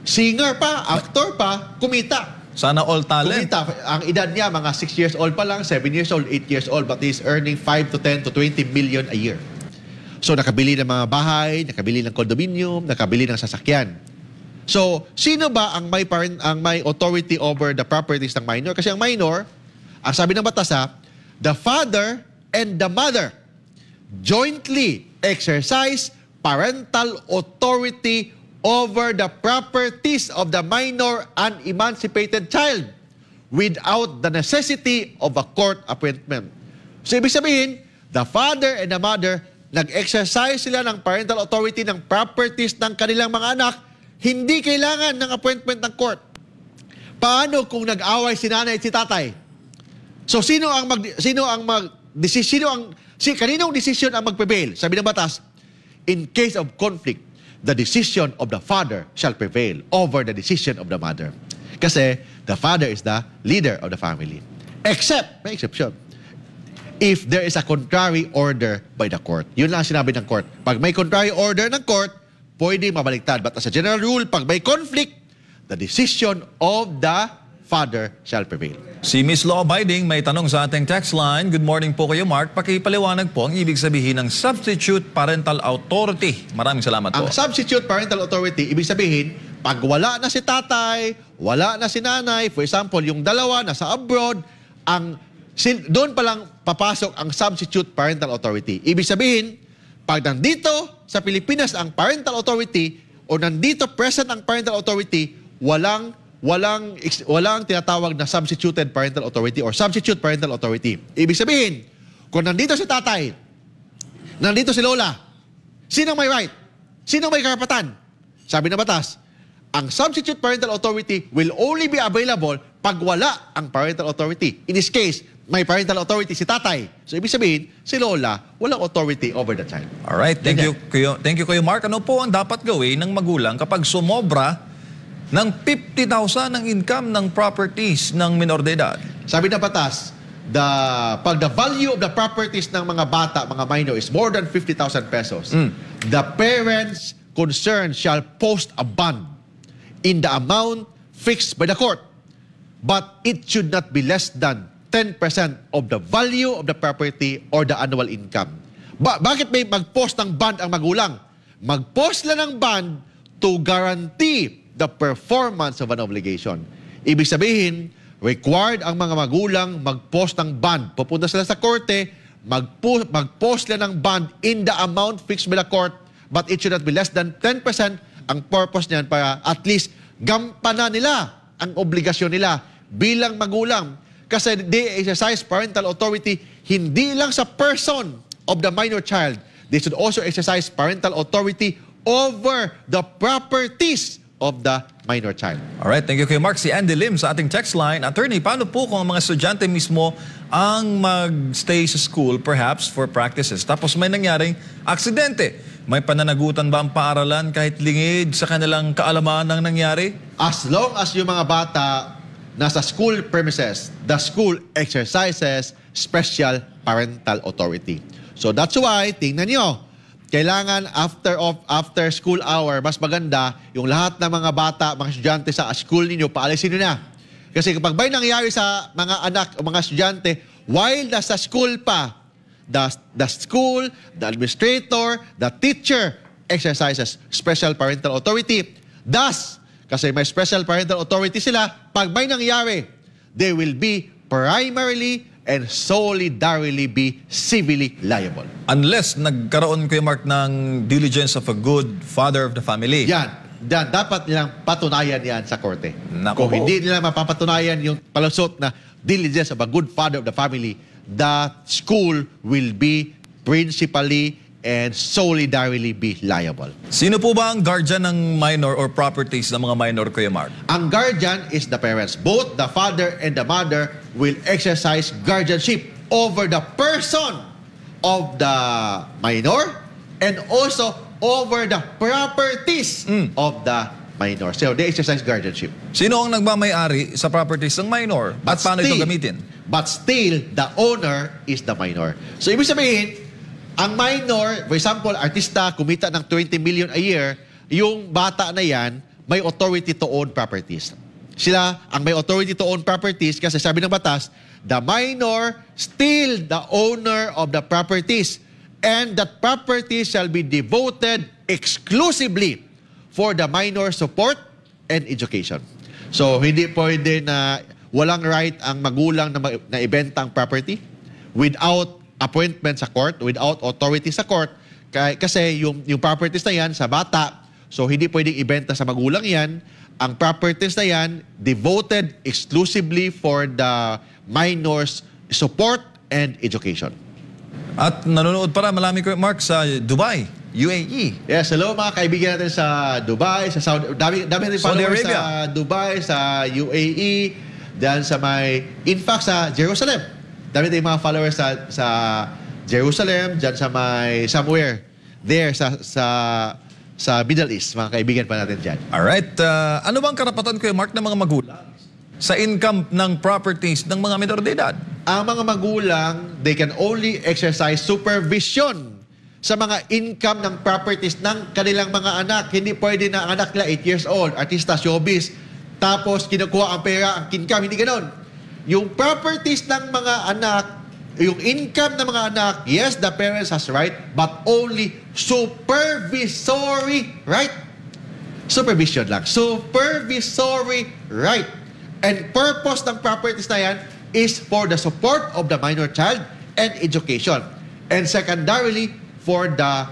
S3: Singer pa, actor pa, kumita.
S1: Sana all talent.
S3: Kumita. Ang edad niya, mga 6 years old pa lang, 7 years old, 8 years old, but he's earning 5 to 10 to 20 million a year. So, nakabili ng mga bahay, nakabili ng condominium, nakabili ng sasakyan. So, sino ba ang may authority over the properties ng minor? Kasi ang minor, ang sabi ng batas the father and the mother jointly exercise parental authority over the properties of the minor unemancipated child without the necessity of a court appointment. So, ibig sabihin, the father and the mother, nag-exercise sila ng parental authority ng properties ng kanilang mga anak, hindi kailangan ng appointment ng court. Paano kung nag-away si nanay at si tatay? So, kaninong decision ang mag-prevail? Sabi ng batas, in case of conflict, the decision of the father shall prevail over the decision of the mother. Kasi the father is the leader of the family. Except, may exception, if there is a contrary order by the court. Yun lang sinabi ng court. Pag may contrary order ng court, pwede mabaliktad. But as a general rule, pag may conflict, the decision of the father shall prevail.
S1: Si Miss Law Abiding may tanong sa ating text line. Good morning po kayo, Mark. Pakipaliwanag po ang ibig sabihin ng substitute parental authority. Maraming salamat po.
S3: Ang substitute parental authority, ibig sabihin, pag wala na si tatay, wala na si nanay, for example, yung dalawa nasa abroad, doon pa lang papasok ang substitute parental authority. Ibig sabihin, pag nandito sa Pilipinas ang parental authority o nandito present ang parental authority, walang tinatawag na substituted parental authority or substitute parental authority. Ibig sabihin, kung nandito si tatay, nandito si lola, sinong may right? Sinong may karapatan? Sabi na batas, ang substitute parental authority will only be available pag wala ang parental authority. In this case, may parental authority si tatay. So, ibig sabihin, si lola, walang authority over the child.
S1: Alright, thank you, Kuya Mark. Ano po ang dapat gawin ng magulang kapag sumobra ng 50,000 ang income ng properties ng minor de edad?
S3: Sabi na batas, pag the value of the properties ng mga bata, mga minor, is more than 50,000 pesos, the parents concerned shall post a bond in the amount fixed by the court. But it should not be less than 10% of the value of the property or the annual income. Bakit may mag-post ng bond ang magulang? Mag-post lang ng bond to guarantee the performance of an obligation. Ibig sabihin, required ang mga magulang mag-post ng bond. Pupunta sila sa korte, mag-post lang ng bond in the amount fixed by the court, but it should not be less than 10%. Ang purpose niyan para at least gampanan nila ang obligasyon nila bilang magulang. Kasi they exercise parental authority hindi lang sa person of the minor child. They should also exercise parental authority over the properties of the minor child.
S1: Alright, thank you Kuya Mark. Si Andy Lim sa ating text line. Attorney, paano po kung ang mga estudyante mismo ang mag-stay sa school perhaps for practices tapos may nangyaring aksidente? May pananagutan ba ang paaralan kahit lingid sa kanilang kaalaman ng nangyari?
S3: As long as yung mga bata nasa school premises, the school exercises special parental authority. So that's why, tingnan nyo, kailangan after school hour, mas maganda yung lahat ng mga bata, mga estudyante sa school ninyo, paalisin nyo na. Kasi kapag may nangyari sa mga anak o mga estudyante, while nasa school pa, the school, the administrator, the teacher exercises special parental authority. Thus, kasi may special parental authority sila, pag may nangyari, they will be primarily and solidarily be civilly liable.
S1: Unless nagkaroon Kuya Mark ng diligence of a good father of the family.
S3: Yan. Dapat nilang patunayan yan sa korte.
S1: Naku.
S3: Kung hindi nila mapapatunayan yung palusot na diligence of a good father of the family, the school will be principally and solidarily be liable.
S1: Sino po ba ang guardian ng minor or properties ng mga minor, Kuya Mark?
S3: Ang guardian is the parents. Both the father and the mother will exercise guardianship over the person of the minor and also over the properties of the minor. So they exercise guardianship.
S1: Sino ang nagmamay-ari sa properties ng minor? At paano ito gamitin?
S3: But still, the owner is the minor. So ibig sabihin, ang minor, for example, artista, kumita ng 20 million a year, yung bata na yan, may authority to own properties. Sila ang may authority to own properties kasi sabi ng batas, the minor still the owner of the properties and that property shall be devoted exclusively for the minor support and education. So, hindi pwede na walang right ang magulang na ibenta ang property without appointment sa court, without authority sa court, kasi yung properties na yan sa bata, so hindi pwedeng ibenta sa magulang yan. Ang properties na yan, devoted exclusively for the minor's support and education.
S1: At nanonood para malami Kuya Mark sa Dubai, UAE.
S3: Yes, hello mga kaibigan natin sa Dubai, sa Saudi, dami rin followers sa Dubai, sa UAE, dyan sa in fact sa Jerusalem. Dami tayong mga followers sa Jerusalem, dyan sa somewhere there sa Middle East, mga kaibigan pa natin dyan.
S1: Alright, ano bang karapatan Kuya Mark ng mga magulang sa income ng properties ng mga minor de edad?
S3: Ang mga magulang, they can only exercise supervision sa mga income ng properties ng kanilang mga anak. Hindi pwede na ang anak nila 8 years old, artista, showbiz, tapos kinukuha ang pera, ang income, hindi ganon. Yung properties ng mga anak, yung income ng mga anak, yes, the parents has right, but only supervisory right. Supervision lang. Supervisory right. And purpose ng properties na yan is for the support of the minor child and education. And secondarily, for the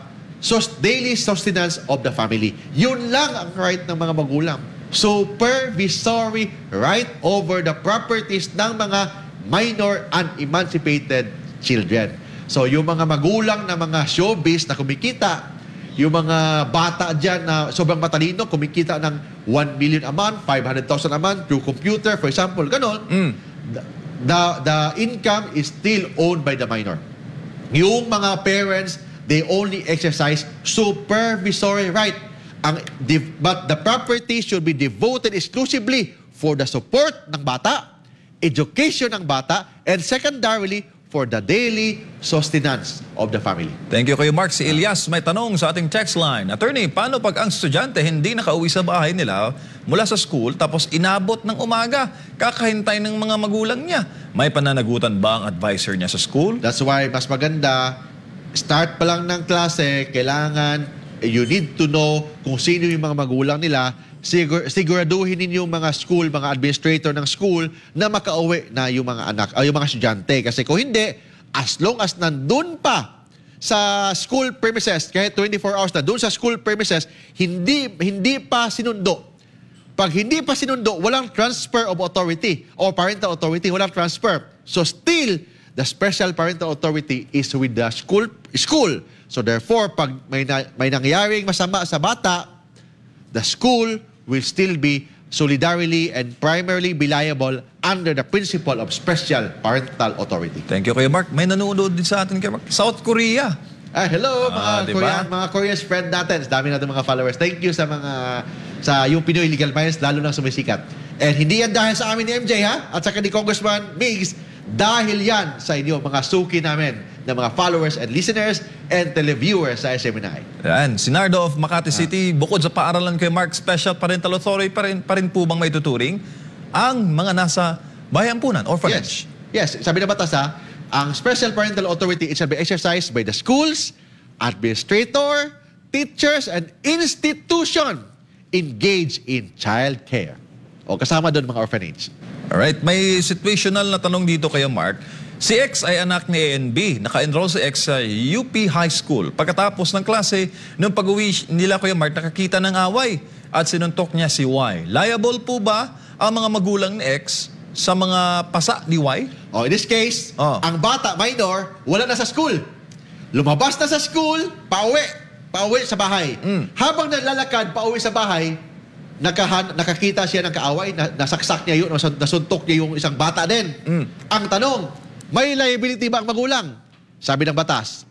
S3: daily sustenance of the family. Yun lang ang right ng mga magulang. Supervisory right over the properties ng mga minor unemancipated children. So yung mga magulang na mga showbiz na kumikita, yung mga bata dyan na sobrang matalino, kumikita ng 1 million a month, 500,000 a month through computer, for example, ganon, the income is still owned by the minor. Yung mga parents, they only exercise supervisory right. But the property should be devoted exclusively for the support ng bata, education ng bata, and secondarily, for the daily sustenance of the family.
S1: Thank you kayo, Mark. Si Elias may tanong sa ating text line. Attorney, paano pag ang estudyante hindi nakauwi sa bahay nila mula sa school tapos inabot ng umaga, kakahintay ng mga magulang niya? May pananagutan ba ang advisor niya sa school?
S3: That's why mas maganda, start pa lang ng klase, kailangan, you need to know kung sino yung mga magulang nila. Siguraduhin ninyo mga school, mga administrator ng school na makauwi na yung mga anak, yung mga estudyante. Kasi kung hindi, as long as nandun pa sa school premises, kahit 24 hours na dun sa school premises, hindi pa sinundo. Pag hindi pa sinundo, walang transfer of authority or parental authority, walang transfer. So still, the special parental authority is with the school. So therefore, pag may nangyaring masama sa bata, the school will still be solidarily and primarily be liable under the principle of special parental authority.
S1: Thank you kayo, Mark. May nanonood din sa atin kay Mark. South Korea.
S3: Hello,
S1: diba?
S3: mga Korean friend natin. Dami natin mga followers. Thank you sa yung Pinoy Legal Minds, lalo na sumisikat. And hindi yan dahil sa amin ni MJ, ha? At saka ni Congressman Migs, dahil yan sa inyo, mga suki namin, ng mga followers and listeners and televiewers sa SMNI.
S1: Yan, si Nardo of Makati City, bukod sa paaralan kay Mark, Special Parental Authority pa rin po bang may tuturing ang mga nasa bayampunan, orphanage?
S3: Yes, sabi na batas ang Special Parental Authority, it shall be exercised by the schools, administrator, teachers, and institution engaged in child care. O kasama doon mga orphanage.
S1: Alright, may situational na tanong dito kay Mark. Si X ay anak ni ANB. Naka-enroll si X sa UP High School. Pagkatapos ng klase, nung pag-uwi nila Kuya Mark, nakakita ng away at sinuntok niya si Y. Liable po ba ang mga magulang ni X sa mga pasa ni Y?
S3: In this case, ang bata, minor, wala na sa school. Lumabas na sa school, pauwi sa bahay. Habang naglalakad, pauwi sa bahay, nakakita siya ng kaaway, nasaksak niya yun, nasuntok niya yung isang bata din. Ang tanong, may liability ba ang magulang? Sabi ng batas,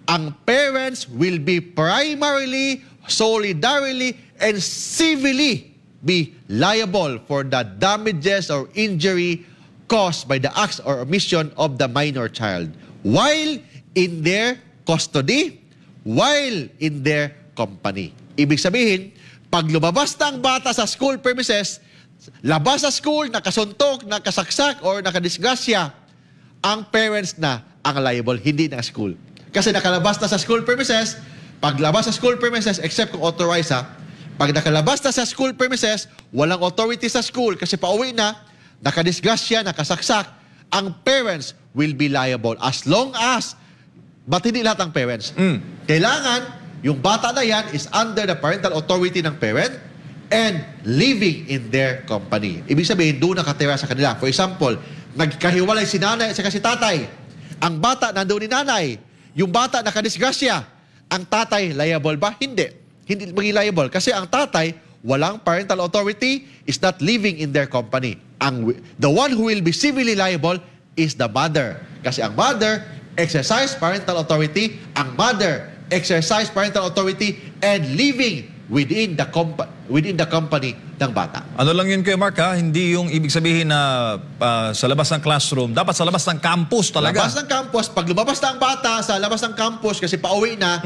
S3: ang parents will be primarily, solidarily, and civilly be liable for the damages or injury caused by the acts or omission of the minor child while in their custody, while in their company. Ibig sabihin, pag lumabas na ang bata sa school premises, labas sa school, nakasuntok, nakasaksak, or nakadisgrasya, ang parents na ang liable, hindi na school. Kasi nakalabas na sa school premises, paglabas sa school premises, except kung authorized pag nakalabas na sa school premises, walang authority sa school kasi pauwi na, nakadisgrasya, nakasaksak, ang parents will be liable as long as, but hindi lahat ang parents. Kailangan, yung bata na yan is under the parental authority ng parent and living in their company. Ibig sabihin, doon nakatira sa kanila. For example, nagkahiwalay si nanay at si tatay. Ang bata nandoon ni nanay. Yung bata nakadisgrasya. Ang tatay liable ba? Hindi. Hindi maging liable. Kasi ang tatay, walang parental authority, is not living in their company. The one who will be civilly liable is the mother. Kasi ang mother exercise parental authority. Ang mother exercise parental authority and living within the company ng bata.
S1: Ano lang yun Kuya Mark ha? Hindi yung ibig sabihin na sa labas ng classroom. Dapat sa labas ng campus talaga.
S3: Labas ng campus, pag lumabas na ang bata sa labas ng campus kasi pauwi na,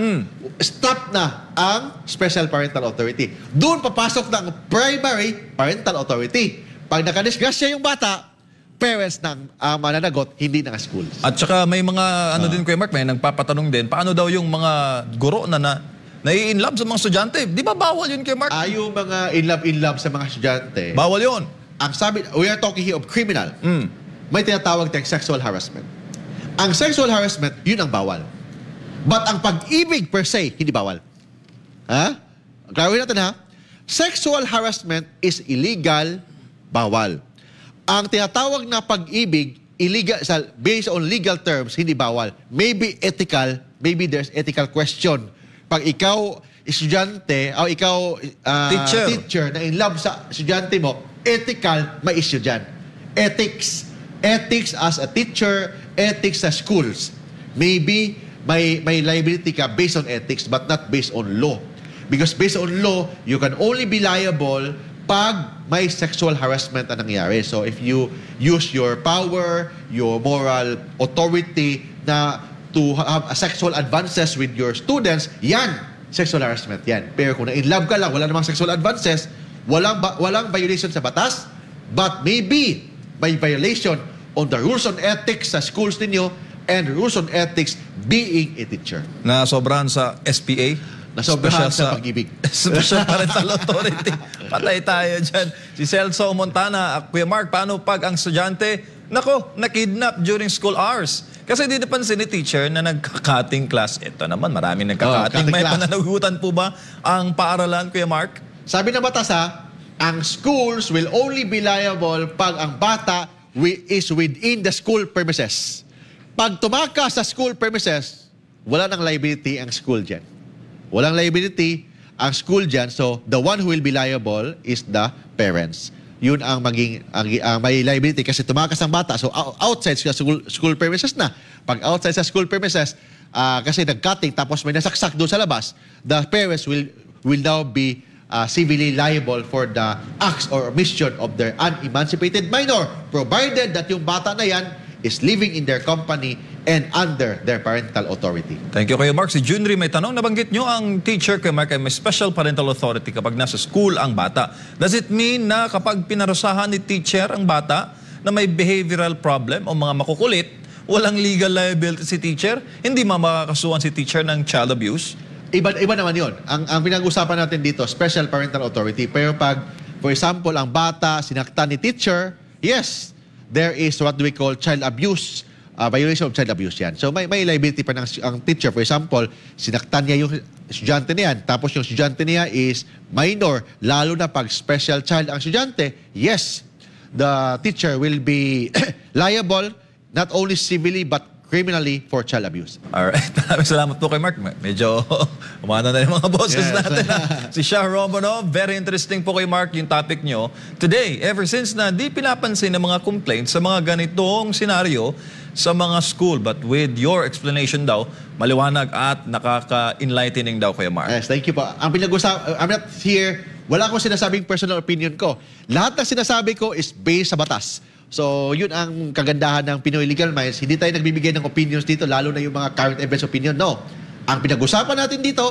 S3: stop na ang Special Parental Authority. Doon papasok na ang Primary Parental Authority. Pag nakadisgrasya yung bata, parents ng mananagot, hindi ng schools.
S1: At saka may mga din Kuya Mark, may nagpapatanong din, paano daw yung mga guro na nai-inlove sa mga estudyante? Di ba bawal yun Kuya Mark?
S3: Yung mga in love sa mga estudyante,
S1: bawal yun.
S3: ang sabi, we are talking here of criminal. May tinatawag tayong sexual harassment. Ang sexual harassment, yun ang bawal. But ang pag-ibig per se, hindi bawal. Ha? Gawin natin ha? Sexual harassment is illegal, bawal. Ang tinatawag na pag-ibig, illegal, based on legal terms, hindi bawal. Maybe ethical, maybe there's ethical question. Pag ikaw, estudyante, o ikaw, teacher, na in love sa estudyante mo, ethical, may issue dyan. Ethics as a teacher, ethics sa schools. Maybe may liability ka based on ethics but not based on law. Because based on law, you can only be liable pag may sexual harassment na nangyari. So if you use your power, your moral authority na to have sexual advances with your students, yan, sexual harassment yan. Pero kung na-in-love ka lang, wala namang sexual advances, walang violation sa batas, but maybe may violation on the rules on ethics sa schools ninyo and rules on ethics being a teacher.
S1: Na sobrahan sa SPA?
S3: Nasobrahan sa pag-ibig.
S1: Special Parental Authority. Patay tayo dyan. Si Celso Montana, Kuya Mark, paano pag ang estudyante, nakidnap during school hours? Kasi di napansin ni teacher na nagka-cutting class. Ito naman, maraming nagka-cutting. May pananagutan po ba ang paaralan, Kuya Mark?
S3: Sabi ng batas ang schools will only be liable pag ang bata is within the school premises. Pag tumakas sa school premises, wala nang liability ang school dyan. Walang liability ang school dyan. So, the one who will be liable is the parents. Yun ang may liability kasi tumakas ang bata. So, outside sa school premises na. Pag outside sa school premises, kasi nag-cutting tapos may nasaksak doon sa labas, the parents will now be civilly liable for the acts or omission of their unemancipated minor, provided that yung bata na yan is living in their company and under their parental authority.
S1: Thank you, Kuya Mark. Si Junri may tanong, nabanggit nyo ang teacher, Kuya Mark, ay may special parental authority kapag nasa school ang bata. Does it mean na kapag pinarusahan ni teacher ang bata na may behavioral problem o mga makukulit, walang legal liability si teacher? Hindi makakasuhan si teacher ng child abuse?
S3: Iba naman yun. Ang pinag-usapan natin dito, special parental authority. Pero pag, for example, ang bata sinaktan ni teacher, yes, there is what we call child abuse, violation of child abuse yan. So may liability pa ang teacher. For example, sinaktan niya yung estudyante niyan, tapos yung estudyante niya is minor, lalo na pag special child ang estudyante, yes, the teacher will be liable not only civilly but criminally for child abuse.
S1: Alright. Maraming salamat po kay Mark. Medyo umano na yung mga boses natin. Si Shah Romanov, very interesting po kay Mark yung topic nyo. Today, ever since na di pinapansin ng mga complaints sa mga ganitong senaryo sa mga school, but with your explanation daw, maliwanag at nakaka-enlightening daw kay Mark.
S3: Yes, thank you po. Ang pinag-usapan, I'm not here, wala akong sinasabing personal opinion ko. Lahat ng sinasabi ko is based sa batas. So, yun ang kagandahan ng Pinoy Legal Minds. Hindi tayo nagbibigay ng opinions dito, lalo na yung mga current events opinion. No. Ang pinag-usapan natin dito,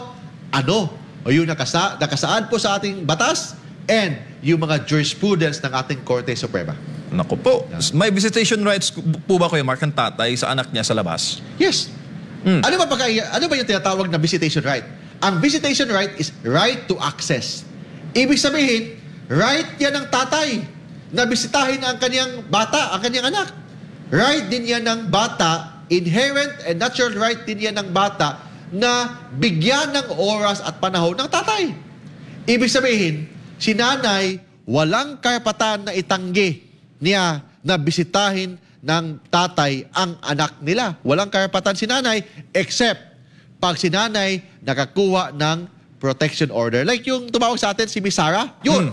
S3: o yung nakasaad po sa ating batas and yung mga jurisprudence ng ating Korte Suprema.
S1: Naku po. May visitation rights po ba Kuya Mark ang tatay sa anak niya sa labas?
S3: Yes. Ano ba yung tinatawag na visitation right? Ang visitation right is right to access. Ibig sabihin, right yan ng tatay na bisitahin ang kanyang bata, ang kanyang anak. Right din yan ng bata, inherent and natural right din yan ng bata na bigyan ng oras at panahon ng tatay. Ibig sabihin, si nanay walang karapatan na itanggi niya na bisitahin ng tatay ang anak nila. Walang karapatan si nanay except pag si nanay nakakuha ng protection order. Like yung tumawag sa atin si Miss Sarah, yun.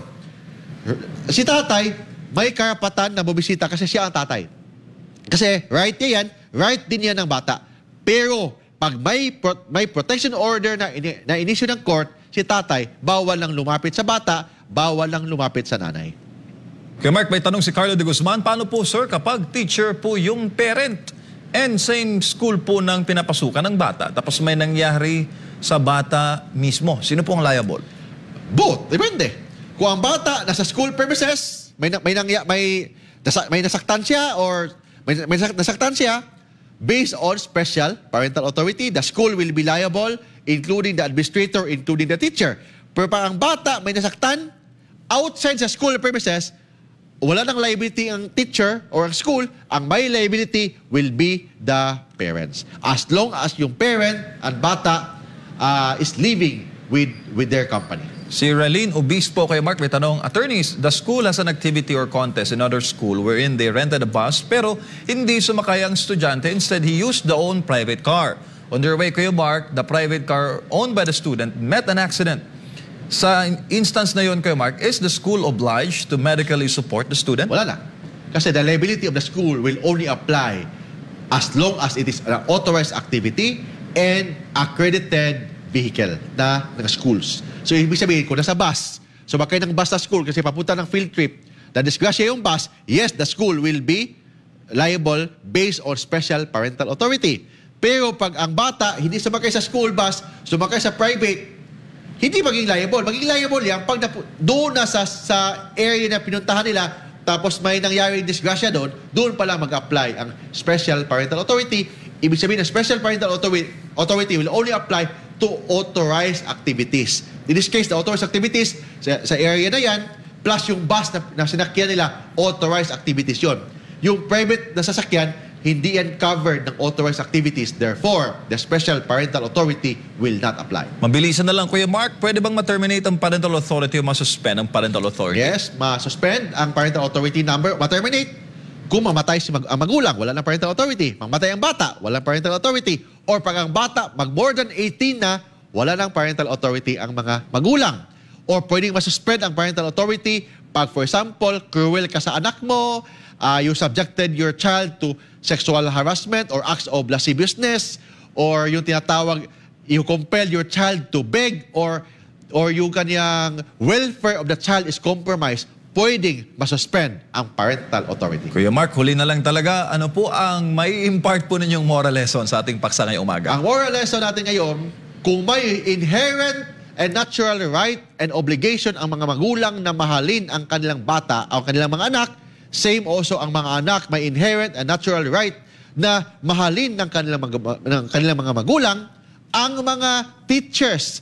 S3: Si tatay, may karapatan na bumibisita kasi siya ang tatay. Kasi right niya yan, right din yan ng bata. Pero pag may protection order na inisyu ng court, si tatay, bawal lang lumapit sa bata, bawal lang lumapit sa nanay.
S1: Kaya Mark, may tanong si Carlo de Guzman, paano po sir kapag teacher po yung parent and same school po ng pinapasukan ng bata, tapos may nangyari sa bata mismo, sino po ang liable?
S3: Both, depende. Kung ang bata nasa school premises, may nasaktan siya or may nasaktan siya, based on special parental authority, the school will be liable, including the administrator, including the teacher. Pero pag ang bata may nasaktan, outside sa school premises, wala nang liability ang teacher or ang school, ang may liability will be the parents. As long as yung parent and bata is living with their company.
S1: Si Raylene Obispo kay Mark may tanong, attorneys, the school has an activity or contest in another school wherein they rented a bus pero hindi sumakay ang estudyante. Instead, he used the own private car. On their way, Kuya Mark, the private car owned by the student met an accident. Sa instance na yun, Kuya Mark, is the school obliged to medically support the student?
S3: Wala na. Kasi the liability of the school will only apply as long as it is an authorized activity and accredited vehicle na ng schools. So, ibig sabihin, kung nasa bus, sumakay ng bus sa school kasi papunta ng field trip, na-disgrasya yung bus, yes, the school will be liable based on special parental authority. Pero pag ang bata hindi sumakay sa school bus, sumakay sa private, hindi maging liable. Maging liable yan pag doon na sa area na pinuntahan nila, tapos may nangyaring disgrasya doon pala mag-apply ang special parental authority. Ibig sabihin, ang special parental authority will only apply to authorized activities. In this case, the authorized activities sa area na yan, plus yung bus na sinakyan nila, authorized activities yon. Yung private na sasakyan, hindi yan covered ng authorized activities. Therefore, the special parental authority will not apply.
S1: Mabilisan na lang, Kuya Mark, pwede bang ma-terminate ang parental authority o ma-suspend ang parental authority?
S3: Yes, ma-suspend ang parental authority number, ma-terminate. Kung mamatay ang magulang, wala ng parental authority. Mamatay ang bata, wala ng parental authority. Or pag ang bata mag-more than 18 na, wala ng parental authority ang mga magulang. Or pwedeng masuspend ang parental authority pag, for example, cruel ka sa anak mo, you subjected your child to sexual harassment or acts of lasciviousness, or yung tinatawag, you compel your child to beg, or yung kanyang welfare of the child is compromised, pwedeng masuspend ang parental authority.
S1: Kuya Mark, huli na lang talaga, ano po ang may impart po ninyong moral lesson sa ating paksa ngayong umaga?
S3: Ang moral lesson natin ngayon, kung may inherent and natural right and obligation ang mga magulang na mahalin ang kanilang bata o kanilang mga anak, same also ang mga anak may inherent and natural right na mahalin ng kanilang mga magulang. Ang mga teachers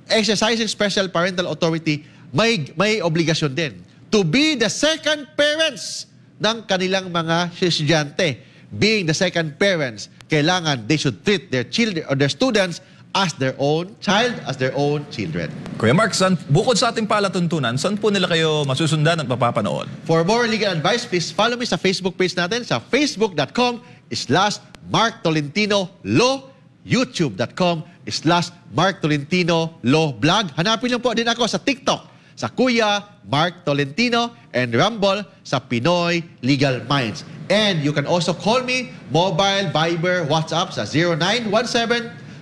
S3: exercising special parental authority may obligasyon din to be the second parents ng kanilang mga estudyante. Being the second parents, kailangan they should treat their children or their students as their own child, as their own children.
S1: Kuya Mark, bukod sa ating palatuntunan, saan po nila kayo masusundan at mapapanood?
S3: For more legal advice, please follow me sa Facebook page natin sa facebook.com/Mark Tolentino Law, youtube.com/Mark Tolentino Law Blog. Hanapin lang po din ako sa TikTok sa Kuya Mark Tolentino and Rumble sa Pinoy Legal Minds. And you can also call me mobile, Viber, WhatsApp sa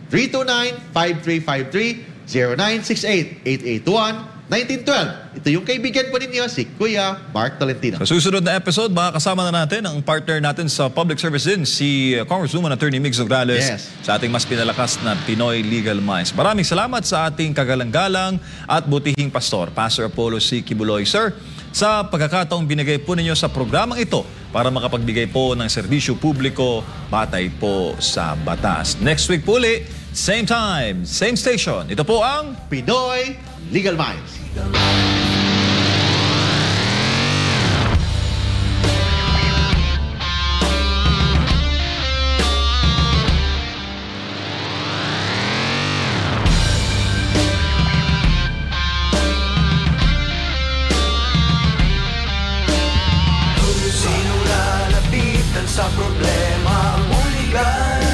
S3: 0917-329-5353, 0968-881-1912. Ito yung kaibigan po ninyo, si Kuya Mark Tolentino.
S1: Sa susunod na episode, makakasama na natin ang partner natin sa public service din, si Congresswoman Attorney Migs Nograles, sa ating mas pinalakas na Pinoy Legal Minds. Maraming salamat sa ating kagalang-galang at butihing pastor, Pastor Apollo C. Kibuloy. Sir, sa pagkakataong binigay po ninyo sa programang ito para makapagbigay po ng serbisyo publiko batay po sa batas. Next week po ulit, same time, same station. Ito po ang
S3: Pinoy Legal Minds.
S2: Sa problema mo legal,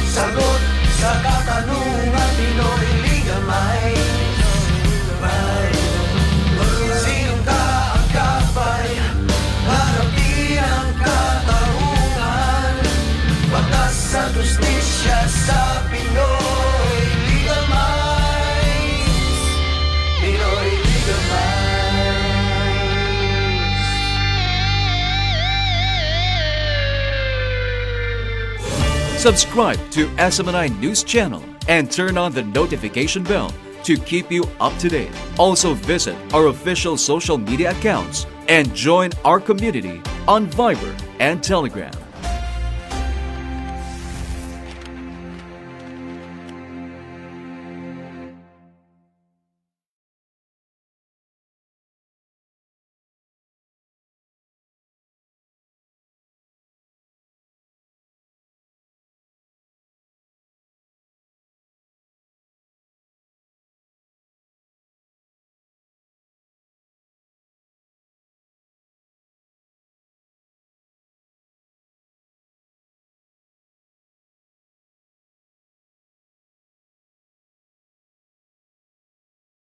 S2: sagot sa katanungan Pinoy Legal.
S9: Subscribe to SMNI News Channel and turn on the notification bell to keep you up to date. Also visit our official social media accounts and join our community on Viber and Telegram.